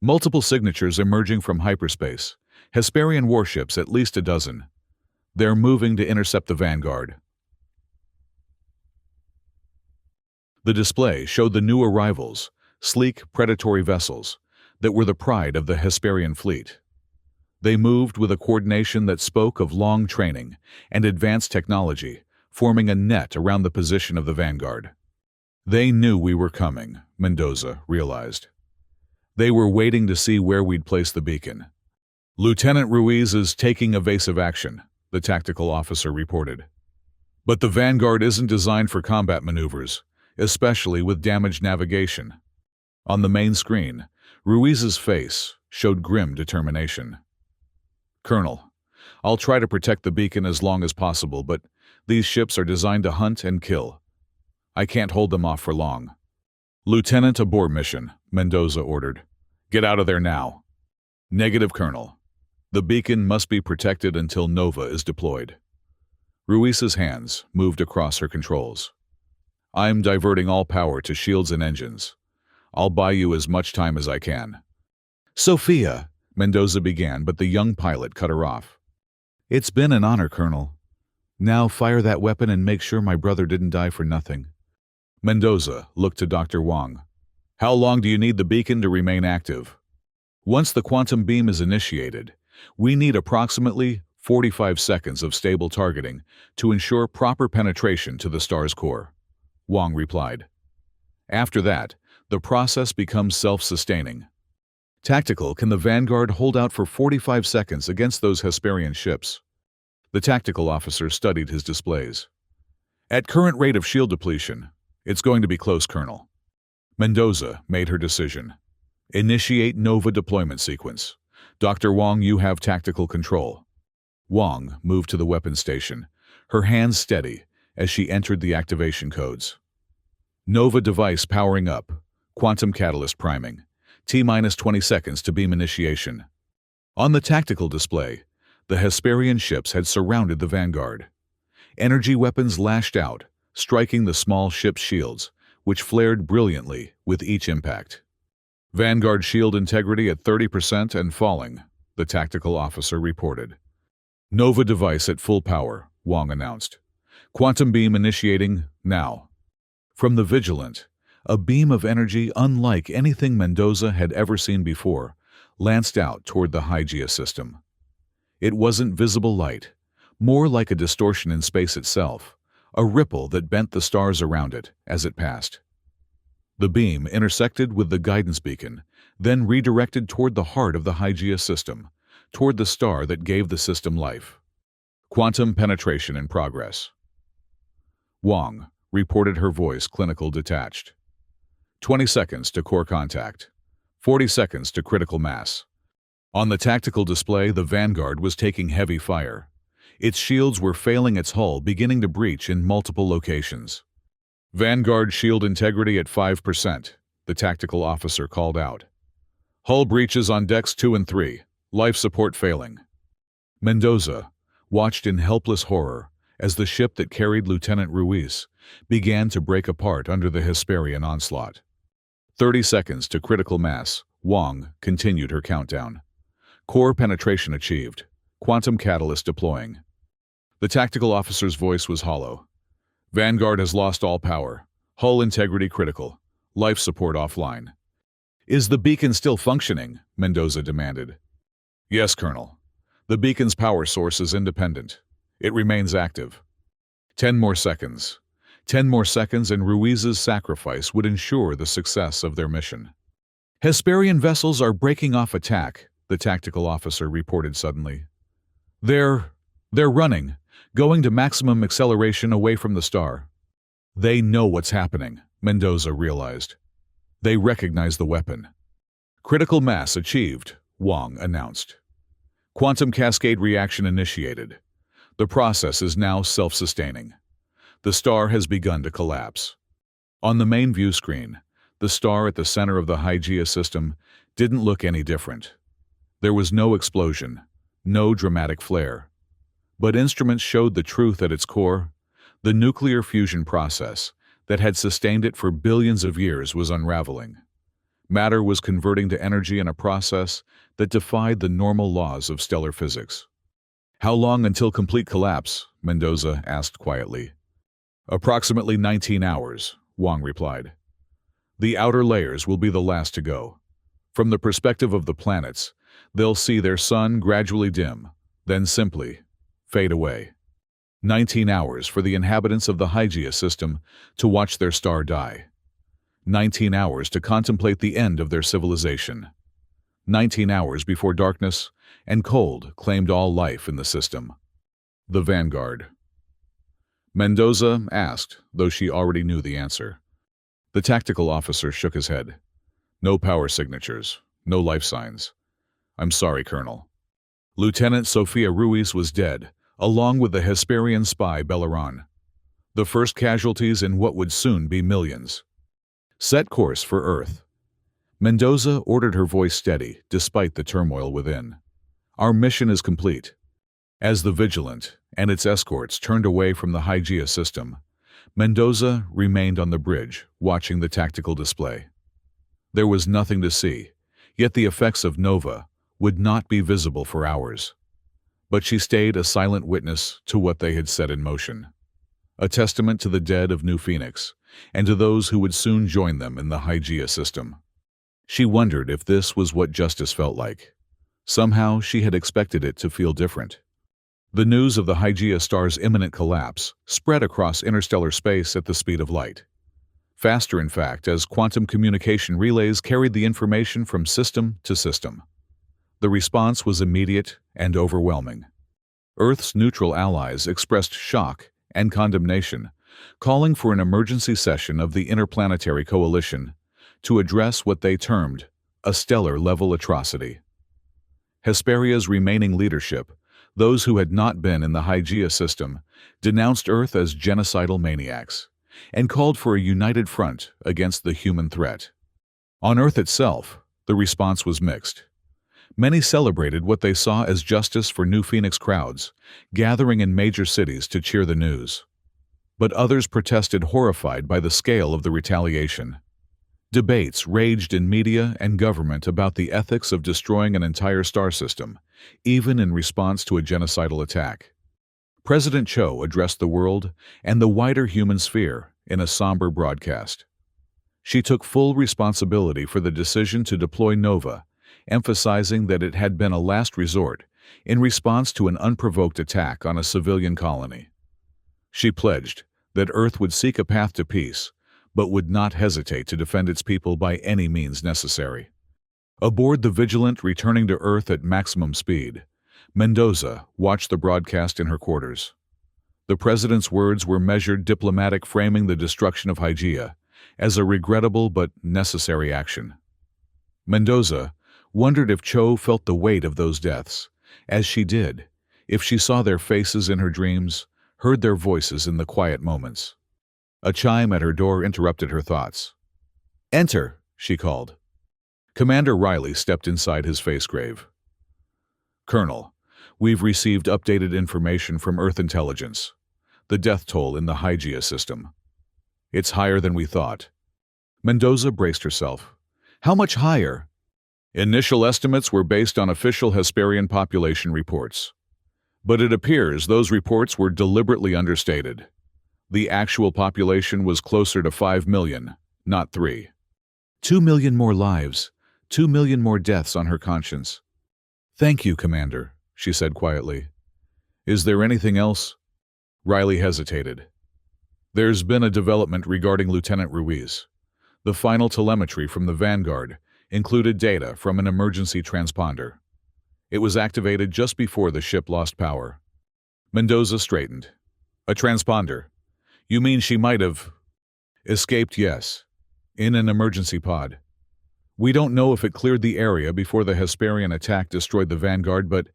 Multiple signatures emerging from hyperspace. Hesperian warships, at least a dozen. They're moving to intercept the Vanguard. The display showed the new arrivals, sleek, predatory vessels, that were the pride of the Hesperian fleet. They moved with a coordination that spoke of long training and advanced technology, forming a net around the position of the Vanguard. They knew we were coming, Mendoza realized. They were waiting to see where we'd place the beacon. Lieutenant Ruiz is taking evasive action, the tactical officer reported. But the Vanguard isn't designed for combat maneuvers, especially with damaged navigation. On the main screen, Ruiz's face showed grim determination. Colonel, I'll try to protect the beacon as long as possible, but These ships are designed to hunt and kill. I can't hold them off for long. Lieutenant, abort mission, Mendoza ordered. Get out of there now. Negative, Colonel. The beacon must be protected until Nova is deployed. Ruiz's hands moved across her controls. I'm diverting all power to shields and engines. I'll buy you as much time as I can. Sophia, Mendoza began, but the young pilot cut her off. It's been an honor, Colonel. Now fire that weapon and make sure my brother didn't die for nothing. Mendoza looked to Dr. Wong. How long do you need the beacon to remain active? Once the quantum beam is initiated, we need approximately 45 seconds of stable targeting to ensure proper penetration to the star's core, Wong replied. After that, the process becomes self-sustaining. Tactical, can the Vanguard hold out for 45 seconds against those Hesperian ships? The tactical officer studied his displays. At current rate of shield depletion, it's going to be close, Colonel. Mendoza made her decision. Initiate Nova deployment sequence. Dr. Wong, you have tactical control. Wong moved to the weapons station, her hands steady as she entered the activation codes. Nova device powering up. Quantum catalyst priming. T-minus 20 seconds to beam initiation. On the tactical display, the Hesperian ships had surrounded the Vanguard. Energy weapons lashed out, striking the small ship's shields, which flared brilliantly with each impact. Vanguard shield integrity at 30% and falling, the tactical officer reported. Nova device at full power, Wong announced. Quantum beam initiating now. From the Vigilant, a beam of energy unlike anything Mendoza had ever seen before lanced out toward the Hygeia system. It wasn't visible light, more like a distortion in space itself, a ripple that bent the stars around it as it passed. The beam intersected with the guidance beacon, then redirected toward the heart of the Hygeia system, toward the star that gave the system life. Quantum penetration in progress. Wong reported, her voice clinical detached. 20 seconds to core contact. 40 seconds to critical mass. On the tactical display, the Vanguard was taking heavy fire. Its shields were failing, its hull beginning to breach in multiple locations. Vanguard shield integrity at 5%, the tactical officer called out. Hull breaches on decks 2 and 3, life support failing. Mendoza watched in helpless horror as the ship that carried Lieutenant Ruiz began to break apart under the Hesperian onslaught. 30 seconds to critical mass, Wong continued her countdown. Core penetration achieved. Quantum catalyst deploying. The tactical officer's voice was hollow. Vanguard has lost all power. Hull integrity critical. Life support offline. Is the beacon still functioning? Mendoza demanded. Yes, Colonel. The beacon's power source is independent. It remains active. 10 more seconds. 10 more seconds and Ruiz's sacrifice would ensure the success of their mission. Hesperian vessels are breaking off attack, the tactical officer reported suddenly. They're running, going to maximum acceleration away from the star. They know what's happening, Mendoza realized. They recognize the weapon. Critical mass achieved, Wong announced. Quantum cascade reaction initiated. The process is now self-sustaining. The star has begun to collapse. On the main view screen, the star at the center of the Hygeia system didn't look any different. There was no explosion, no dramatic flare. But instruments showed the truth at its core. The nuclear fusion process that had sustained it for billions of years was unraveling. Matter was converting to energy in a process that defied the normal laws of stellar physics. How long until complete collapse? Mendoza asked quietly. Approximately 19 hours, Wong replied. The outer layers will be the last to go. From the perspective of the planets, they'll see their sun gradually dim, then simply fade away. 19 hours for the inhabitants of the Hygeia system to watch their star die. 19 hours to contemplate the end of their civilization. 19 hours before darkness and cold claimed all life in the system. The Vanguard. Mendoza asked, though she already knew the answer. The tactical officer shook his head. No power signatures, no life signs. I'm sorry, Colonel. Lieutenant Sophia Ruiz was dead, along with the Hesperian spy Belleron, the first casualties in what would soon be millions. Set course for Earth. Mendoza ordered, her voice steady despite the turmoil within. Our mission is complete. As the Vigilant and its escorts turned away from the Hygeia system, Mendoza remained on the bridge, watching the tactical display. There was nothing to see, yet the effects of Nova would not be visible for hours. But she stayed a silent witness to what they had set in motion, a testament to the dead of New Phoenix and to those who would soon join them in the Hygeia system. She wondered if this was what justice felt like. Somehow she had expected it to feel different. The news of the Hygeia star's imminent collapse spread across interstellar space at the speed of light. Faster, in fact, as quantum communication relays carried the information from system to system. The response was immediate and overwhelming. Earth's neutral allies expressed shock and condemnation, calling for an emergency session of the Interplanetary Coalition to address what they termed a stellar-level atrocity. Hesperia's remaining leadership, those who had not been in the Hygeia system, denounced Earth as genocidal maniacs and called for a united front against the human threat. On Earth itself, the response was mixed. Many celebrated what they saw as justice for New Phoenix crowds, gathering in major cities to cheer the news. But others protested, horrified by the scale of the retaliation. Debates raged in media and government about the ethics of destroying an entire star system, even in response to a genocidal attack. President Cho addressed the world and the wider human sphere in a somber broadcast. She took full responsibility for the decision to deploy Nova, emphasizing that it had been a last resort in response to an unprovoked attack on a civilian colony. She pledged that Earth would seek a path to peace, but would not hesitate to defend its people by any means necessary. Aboard the Vigilant, returning to Earth at maximum speed, Mendoza watched the broadcast in her quarters. The president's words were measured, diplomatic, framing the destruction of Hygeia as a regrettable but necessary action. Mendoza wondered if Cho felt the weight of those deaths, as she did, if she saw their faces in her dreams, heard their voices in the quiet moments. A chime at her door interrupted her thoughts. "Enter," she called. Commander Riley stepped inside, his face grave. "Colonel, we've received updated information from Earth intelligence. The death toll in the Hygeia system. It's higher than we thought." Mendoza braced herself. "How much higher?" "Initial estimates were based on official Hesperian population reports. But it appears those reports were deliberately understated. The actual population was closer to 5 million, not 3. 2 million more lives, 2 million more deaths on her conscience." "Thank you, Commander," she said quietly. "Is there anything else?" Riley hesitated. "There's been a development regarding Lieutenant Ruiz. The final telemetry from the Vanguard included data from an emergency transponder. It was activated just before the ship lost power." Mendoza straightened. "A transponder? You mean she might have escaped?" "Yes. In an emergency pod. We don't know if it cleared the area before the Hesperian attack destroyed the Vanguard, but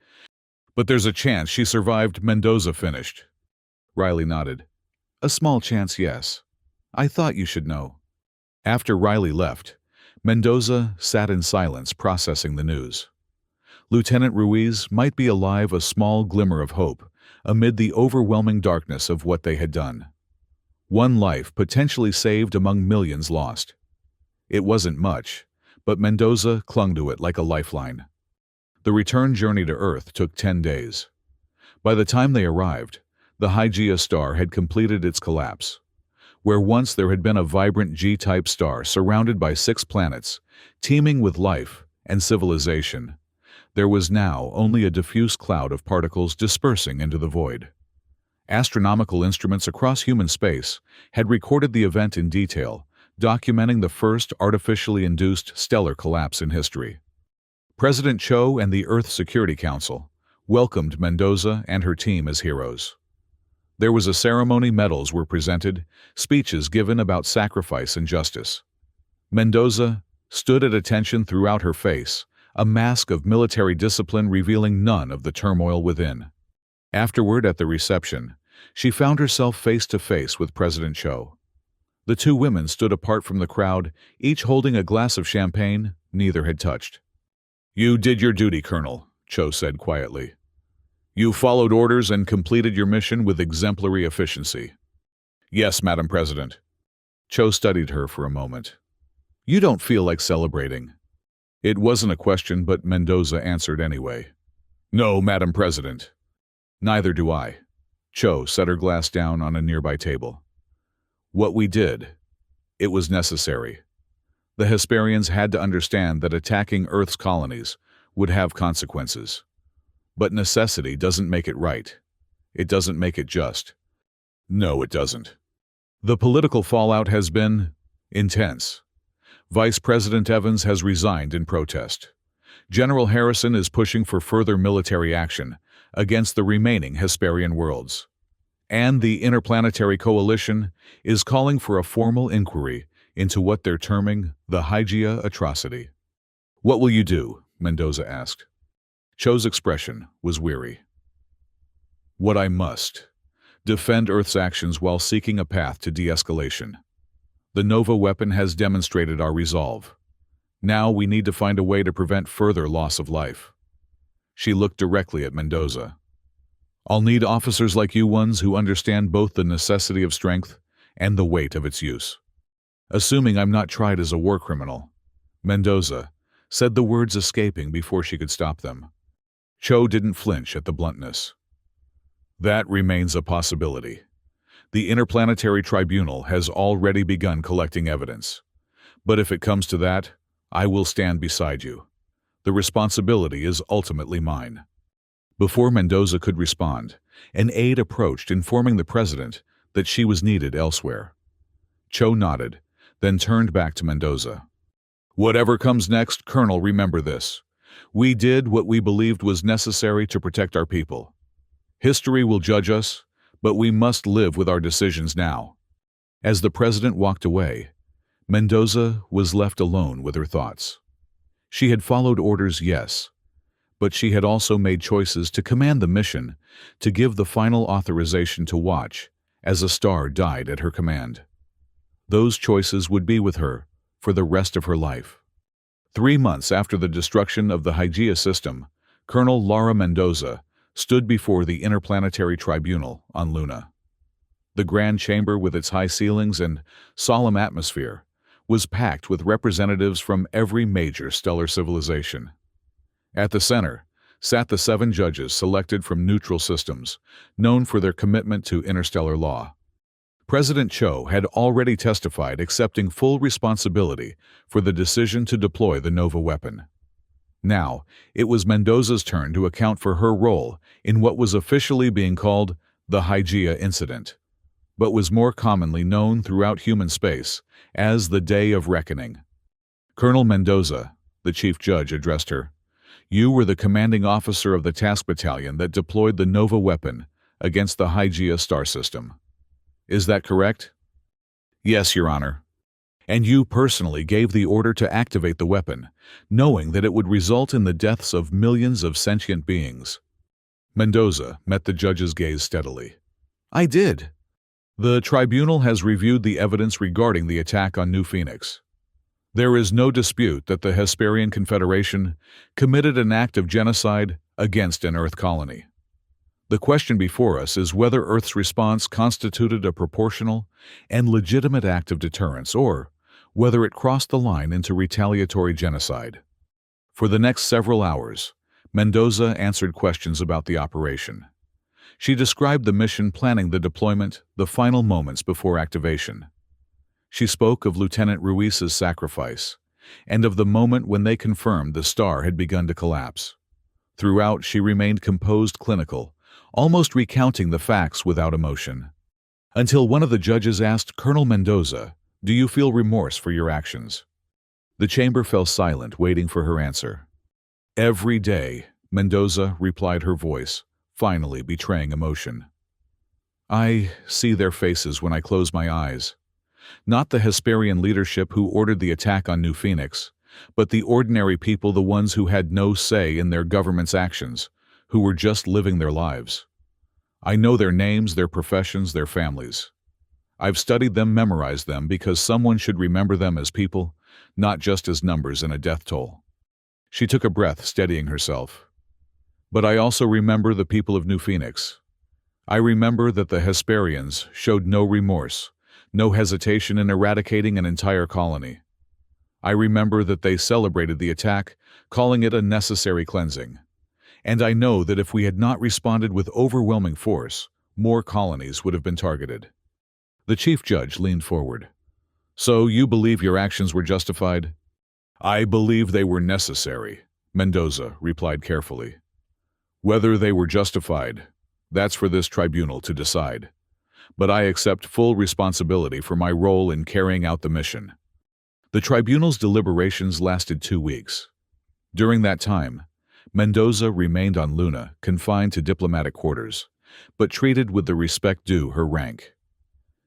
there's a chance she survived," Mendoza finished. Riley nodded. "A small chance, yes. I thought you should know." After Riley left, Mendoza sat in silence, processing the news. Lieutenant Ruiz might be alive, a small glimmer of hope amid the overwhelming darkness of what they had done. One life potentially saved among millions lost. It wasn't much, but Mendoza clung to it like a lifeline. The return journey to Earth took 10 days. By the time they arrived, the Hygeia star had completed its collapse. Where once there had been a vibrant G-type star surrounded by 6 planets, teeming with life and civilization, there was now only a diffuse cloud of particles dispersing into the void. Astronomical instruments across human space had recorded the event in detail, documenting the first artificially induced stellar collapse in history. President Cho and the Earth Security Council welcomed Mendoza and her team as heroes. There was a ceremony, medals were presented, speeches given about sacrifice and justice. Mendoza stood at attention, throughout her face a mask of military discipline revealing none of the turmoil within. Afterward, at the reception, she found herself face to face with President Cho. The two women stood apart from the crowd, each holding a glass of champagne neither had touched. "You did your duty, Colonel," Cho said quietly. "You followed orders and completed your mission with exemplary efficiency." "Yes, Madam President." Cho studied her for a moment. "You don't feel like celebrating." It wasn't a question, but Mendoza answered anyway. "No, Madam President." "Neither do I." Cho set her glass down on a nearby table. "What we did, it was necessary. The Hesperians had to understand that attacking Earth's colonies would have consequences. But necessity doesn't make it right. It doesn't make it just. No, it doesn't. The political fallout has been intense. Vice President Evans has resigned in protest. General Harrison is pushing for further military action against the remaining Hesperian worlds. And the Interplanetary Coalition is calling for a formal inquiry into what they're terming the Hygeia atrocity. "What will you do?" Mendoza asked. Cho's expression was weary. "What I must. Defend Earth's actions while seeking a path to de-escalation. The Nova weapon has demonstrated our resolve. Now we need to find a way to prevent further loss of life." She looked directly at Mendoza. "I'll need officers like you ones who understand both the necessity of strength and the weight of its use. Assuming I'm not tried as a war criminal." Mendoza said the words escaping before she could stop them. Cho didn't flinch at the bluntness. "That remains a possibility. The Interplanetary Tribunal has already begun collecting evidence. But if it comes to that, I will stand beside you. The responsibility is ultimately mine." Before Mendoza could respond, an aide approached informing the president that she was needed elsewhere. Cho nodded, then turned back to Mendoza. "Whatever comes next, Colonel, remember this. We did what we believed was necessary to protect our people. History will judge us, but we must live with our decisions now." As the president walked away, Mendoza was left alone with her thoughts. She had followed orders, yes, but she had also made choices to command the mission, to give the final authorization to watch as a star died at her command. Those choices would be with her for the rest of her life. 3 months after the destruction of the Hygeia system, Colonel Laura Mendoza stood before the Interplanetary Tribunal on Luna. The grand chamber, with its high ceilings and solemn atmosphere, was packed with representatives from every major stellar civilization. At the center sat the 7 judges selected from neutral systems, known for their commitment to interstellar law. President Cho had already testified, accepting full responsibility for the decision to deploy the Nova weapon. Now, it was Mendoza's turn to account for her role in what was officially being called the Hygeia incident, but was more commonly known throughout human space as the Day of Reckoning. "Colonel Mendoza," the chief judge addressed her, "you were the commanding officer of the task battalion that deployed the Nova weapon against the Hygeia star system. Is that correct?" "Yes, Your Honor." "And you personally gave the order to activate the weapon, knowing that it would result in the deaths of millions of sentient beings?" Mendoza met the judge's gaze steadily. "I did." "The tribunal has reviewed the evidence regarding the attack on New Phoenix. There is no dispute that the Hesperian Confederation committed an act of genocide against an Earth colony. The question before us is whether Earth's response constituted a proportional and legitimate act of deterrence, or whether it crossed the line into retaliatory genocide." For the next several hours, Mendoza answered questions about the operation. She described the mission, planning the deployment, the final moments before activation. She spoke of Lieutenant Ruiz's sacrifice, and of the moment when they confirmed the star had begun to collapse. Throughout, she remained composed, clinical, almost recounting the facts without emotion. Until one of the judges asked, "Colonel Mendoza, do you feel remorse for your actions?" The chamber fell silent, waiting for her answer. "Every day," Mendoza replied, her voice finally betraying emotion. "I see their faces when I close my eyes. Not the Hesperian leadership who ordered the attack on New Phoenix, but the ordinary people, the ones who had no say in their government's actions, who were just living their lives. I know their names, their professions, their families. I've studied them, memorized them, because someone should remember them as people, not just as numbers in a death toll. She took a breath, steadying herself. But I also remember the people of New Phoenix. I remember that the Hesperians showed no remorse, no hesitation in eradicating an entire colony. I remember that they celebrated the attack, calling it a necessary cleansing. And I know that if we had not responded with overwhelming force, more colonies would have been targeted. The chief judge leaned forward. So you believe your actions were justified? I believe they were necessary, Mendoza replied carefully. Whether they were justified, that's for this tribunal to decide. But I accept full responsibility for my role in carrying out the mission. The tribunal's deliberations lasted 2 weeks. During that time, Mendoza remained on Luna, confined to diplomatic quarters, but treated with the respect due her rank.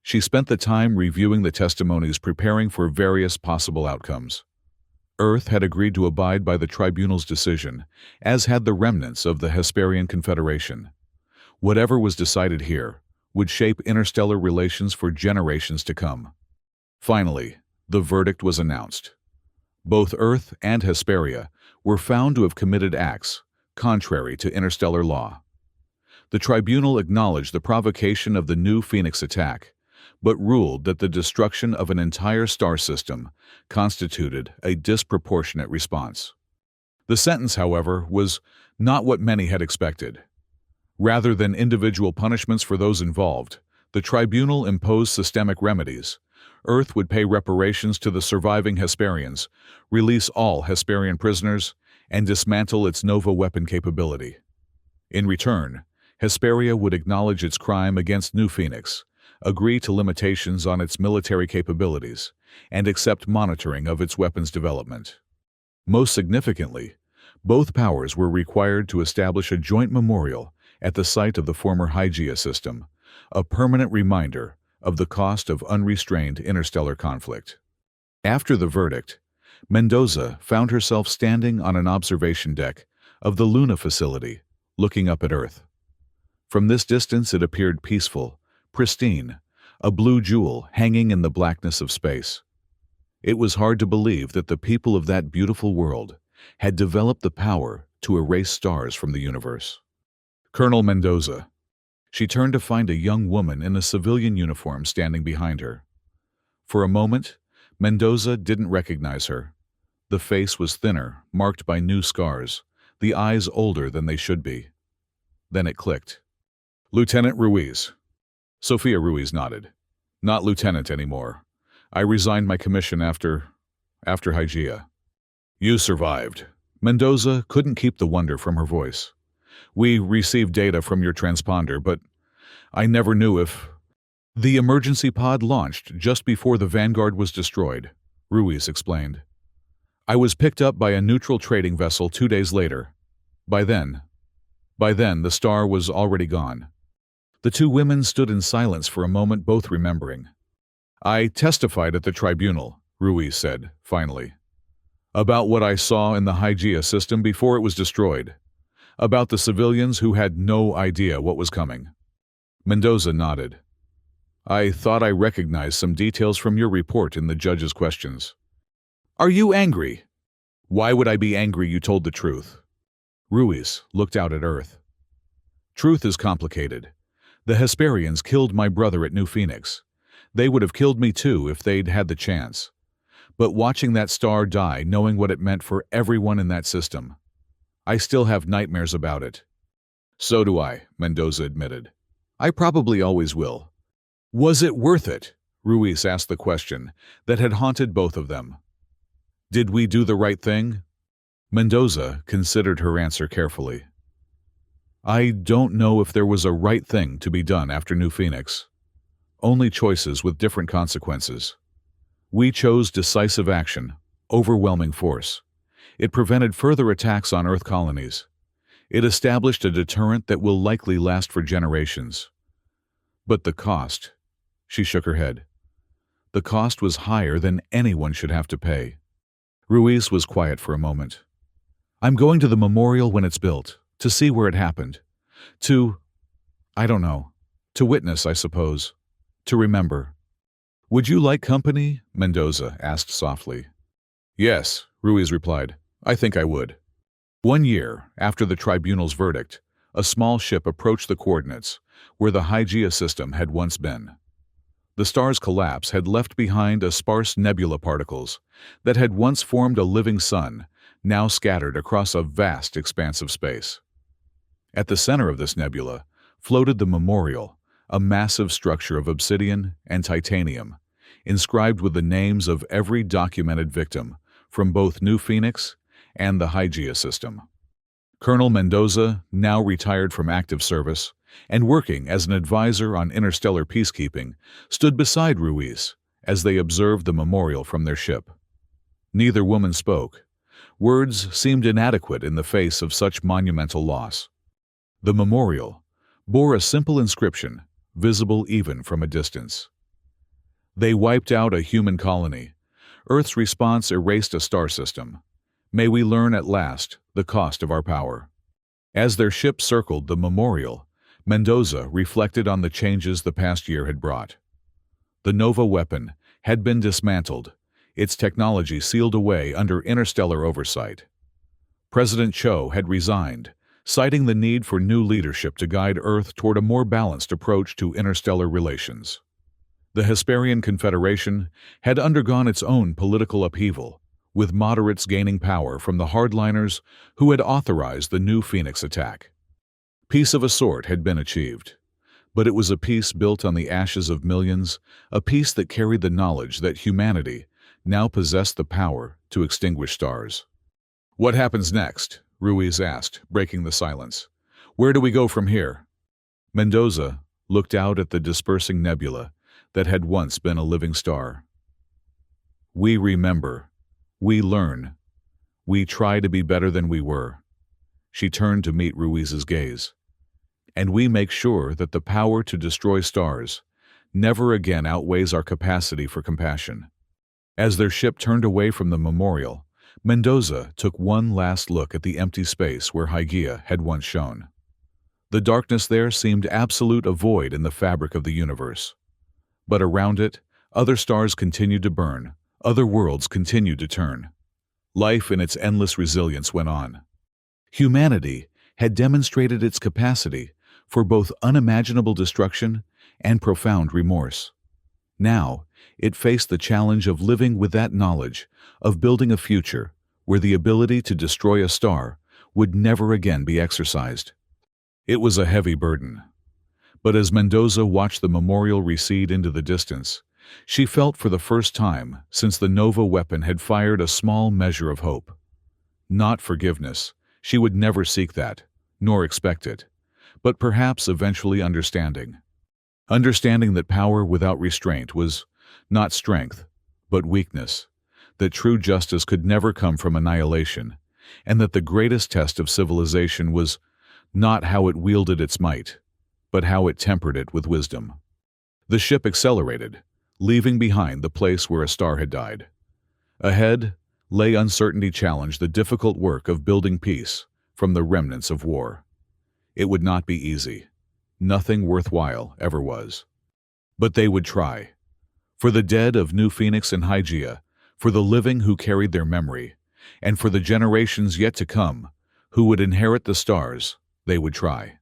She spent the time reviewing the testimonies, preparing for various possible outcomes. Earth had agreed to abide by the tribunal's decision, as had the remnants of the Hesperian Confederation. Whatever was decided here would shape interstellar relations for generations to come. Finally, the verdict was announced. Both Earth and Hesperia were found to have committed acts contrary to interstellar law. The tribunal acknowledged the provocation of the New Phoenix attack, but ruled that the destruction of an entire star system constituted a disproportionate response. The sentence, however, was not what many had expected. Rather than individual punishments for those involved, the tribunal imposed systemic remedies. Earth would pay reparations to the surviving Hesperians, release all Hesperian prisoners, and dismantle its Nova weapon capability. In return, Hesperia would acknowledge its crime against New Phoenix, agree to limitations on its military capabilities, and accept monitoring of its weapons development. Most significantly, both powers were required to establish a joint memorial at the site of the former Hygeia system, a permanent reminder of the cost of unrestrained interstellar conflict. After the verdict, Mendoza found herself standing on an observation deck of the Luna facility, looking up at Earth. From this distance it appeared peaceful, pristine, a blue jewel hanging in the blackness of space. It was hard to believe that the people of that beautiful world had developed the power to erase stars from the universe. Colonel Mendoza. She turned to find a young woman in a civilian uniform standing behind her. For a moment, Mendoza didn't recognize her. The face was thinner, marked by new scars, the eyes older than they should be. Then it clicked. Lieutenant Ruiz. Sophia Ruiz nodded. Not lieutenant anymore. I resigned my commission after Hygeia. You survived. Mendoza couldn't keep the wonder from her voice. We received data from your transponder, but I never knew if... The emergency pod launched just before the Vanguard was destroyed, Ruiz explained. I was picked up by a neutral trading vessel 2 days later. By then, the star was already gone. The two women stood in silence for a moment, both remembering. I testified at the tribunal, Ruiz said, finally, about what I saw in the Hygeia system before it was destroyed, about the civilians who had no idea what was coming. Mendoza nodded. I thought I recognized some details from your report in the judge's questions. Are you angry? Why would I be angry? You told the truth. Ruiz looked out at Earth. Truth is complicated. The Hesperians killed my brother at New Phoenix. They would have killed me too if they'd had the chance. But watching that star die, knowing what it meant for everyone in that system, I still have nightmares about it. So do I, Mendoza admitted. I probably always will. Was it worth it? Ruiz asked the question that had haunted both of them. Did we do the right thing? Mendoza considered her answer carefully. I don't know if there was a right thing to be done after New Phoenix. Only choices with different consequences. We chose decisive action, overwhelming force. It prevented further attacks on Earth colonies. It established a deterrent that will likely last for generations. But the cost, she shook her head. The cost was higher than anyone should have to pay. Ruiz was quiet for a moment. I'm going to the memorial when it's built, to see where it happened. I don't know. To witness, I suppose. To remember. Would you like company? Mendoza asked softly. Yes, Ruiz replied. I think I would. 1 year after the tribunal's verdict, a small ship approached the coordinates where the Hygeia system had once been. The star's collapse had left behind a sparse nebula particles that had once formed a living sun, now scattered across a vast expanse of space. At the center of this nebula floated the memorial, a massive structure of obsidian and titanium, inscribed with the names of every documented victim from both New Phoenix and the Hygeia system. Colonel Mendoza, now retired from active service and working as an advisor on interstellar peacekeeping, stood beside Ruiz as they observed the memorial from their ship. Neither woman spoke. Words seemed inadequate in the face of such monumental loss. The memorial bore a simple inscription, visible even from a distance. They wiped out a human colony. Earth's response erased a star system. May we learn at last the cost of our power. As their ship circled the memorial, Mendoza reflected on the changes the past year had brought. The Nova weapon had been dismantled, its technology sealed away under interstellar oversight. President Cho had resigned, citing the need for new leadership to guide Earth toward a more balanced approach to interstellar relations. The Hesperian Confederation had undergone its own political upheaval, with moderates gaining power from the hardliners who had authorized the New Phoenix attack. Peace of a sort had been achieved, but it was a peace built on the ashes of millions, a peace that carried the knowledge that humanity now possessed the power to extinguish stars. What happens next? Ruiz asked, breaking the silence. Where do we go from here? Mendoza looked out at the dispersing nebula that had once been a living star. We remember. We learn. We try to be better than we were. She turned to meet Ruiz's gaze. And we make sure that the power to destroy stars never again outweighs our capacity for compassion. As their ship turned away from the memorial, Mendoza took one last look at the empty space where Hygeia had once shone. The darkness there seemed absolute, a void in the fabric of the universe. But around it, other stars continued to burn, other worlds continued to turn. Life in its endless resilience went on. Humanity had demonstrated its capacity for both unimaginable destruction and profound remorse. Now, it faced the challenge of living with that knowledge, of building a future where the ability to destroy a star would never again be exercised. It was a heavy burden. But as Mendoza watched the memorial recede into the distance, she felt for the first time since the Nova weapon had fired a small measure of hope. Not forgiveness. She would never seek that, nor expect it, but perhaps eventually understanding. Understanding that power without restraint was not strength, but weakness, that true justice could never come from annihilation, and that the greatest test of civilization was not how it wielded its might, but how it tempered it with wisdom. The ship accelerated, leaving behind the place where a star had died. Ahead lay uncertainty challenged the difficult work of building peace from the remnants of war. It would not be easy. Nothing worthwhile ever was. But they would try. For the dead of New Phoenix and Hygeia, for the living who carried their memory, and for the generations yet to come who would inherit the stars, they would try.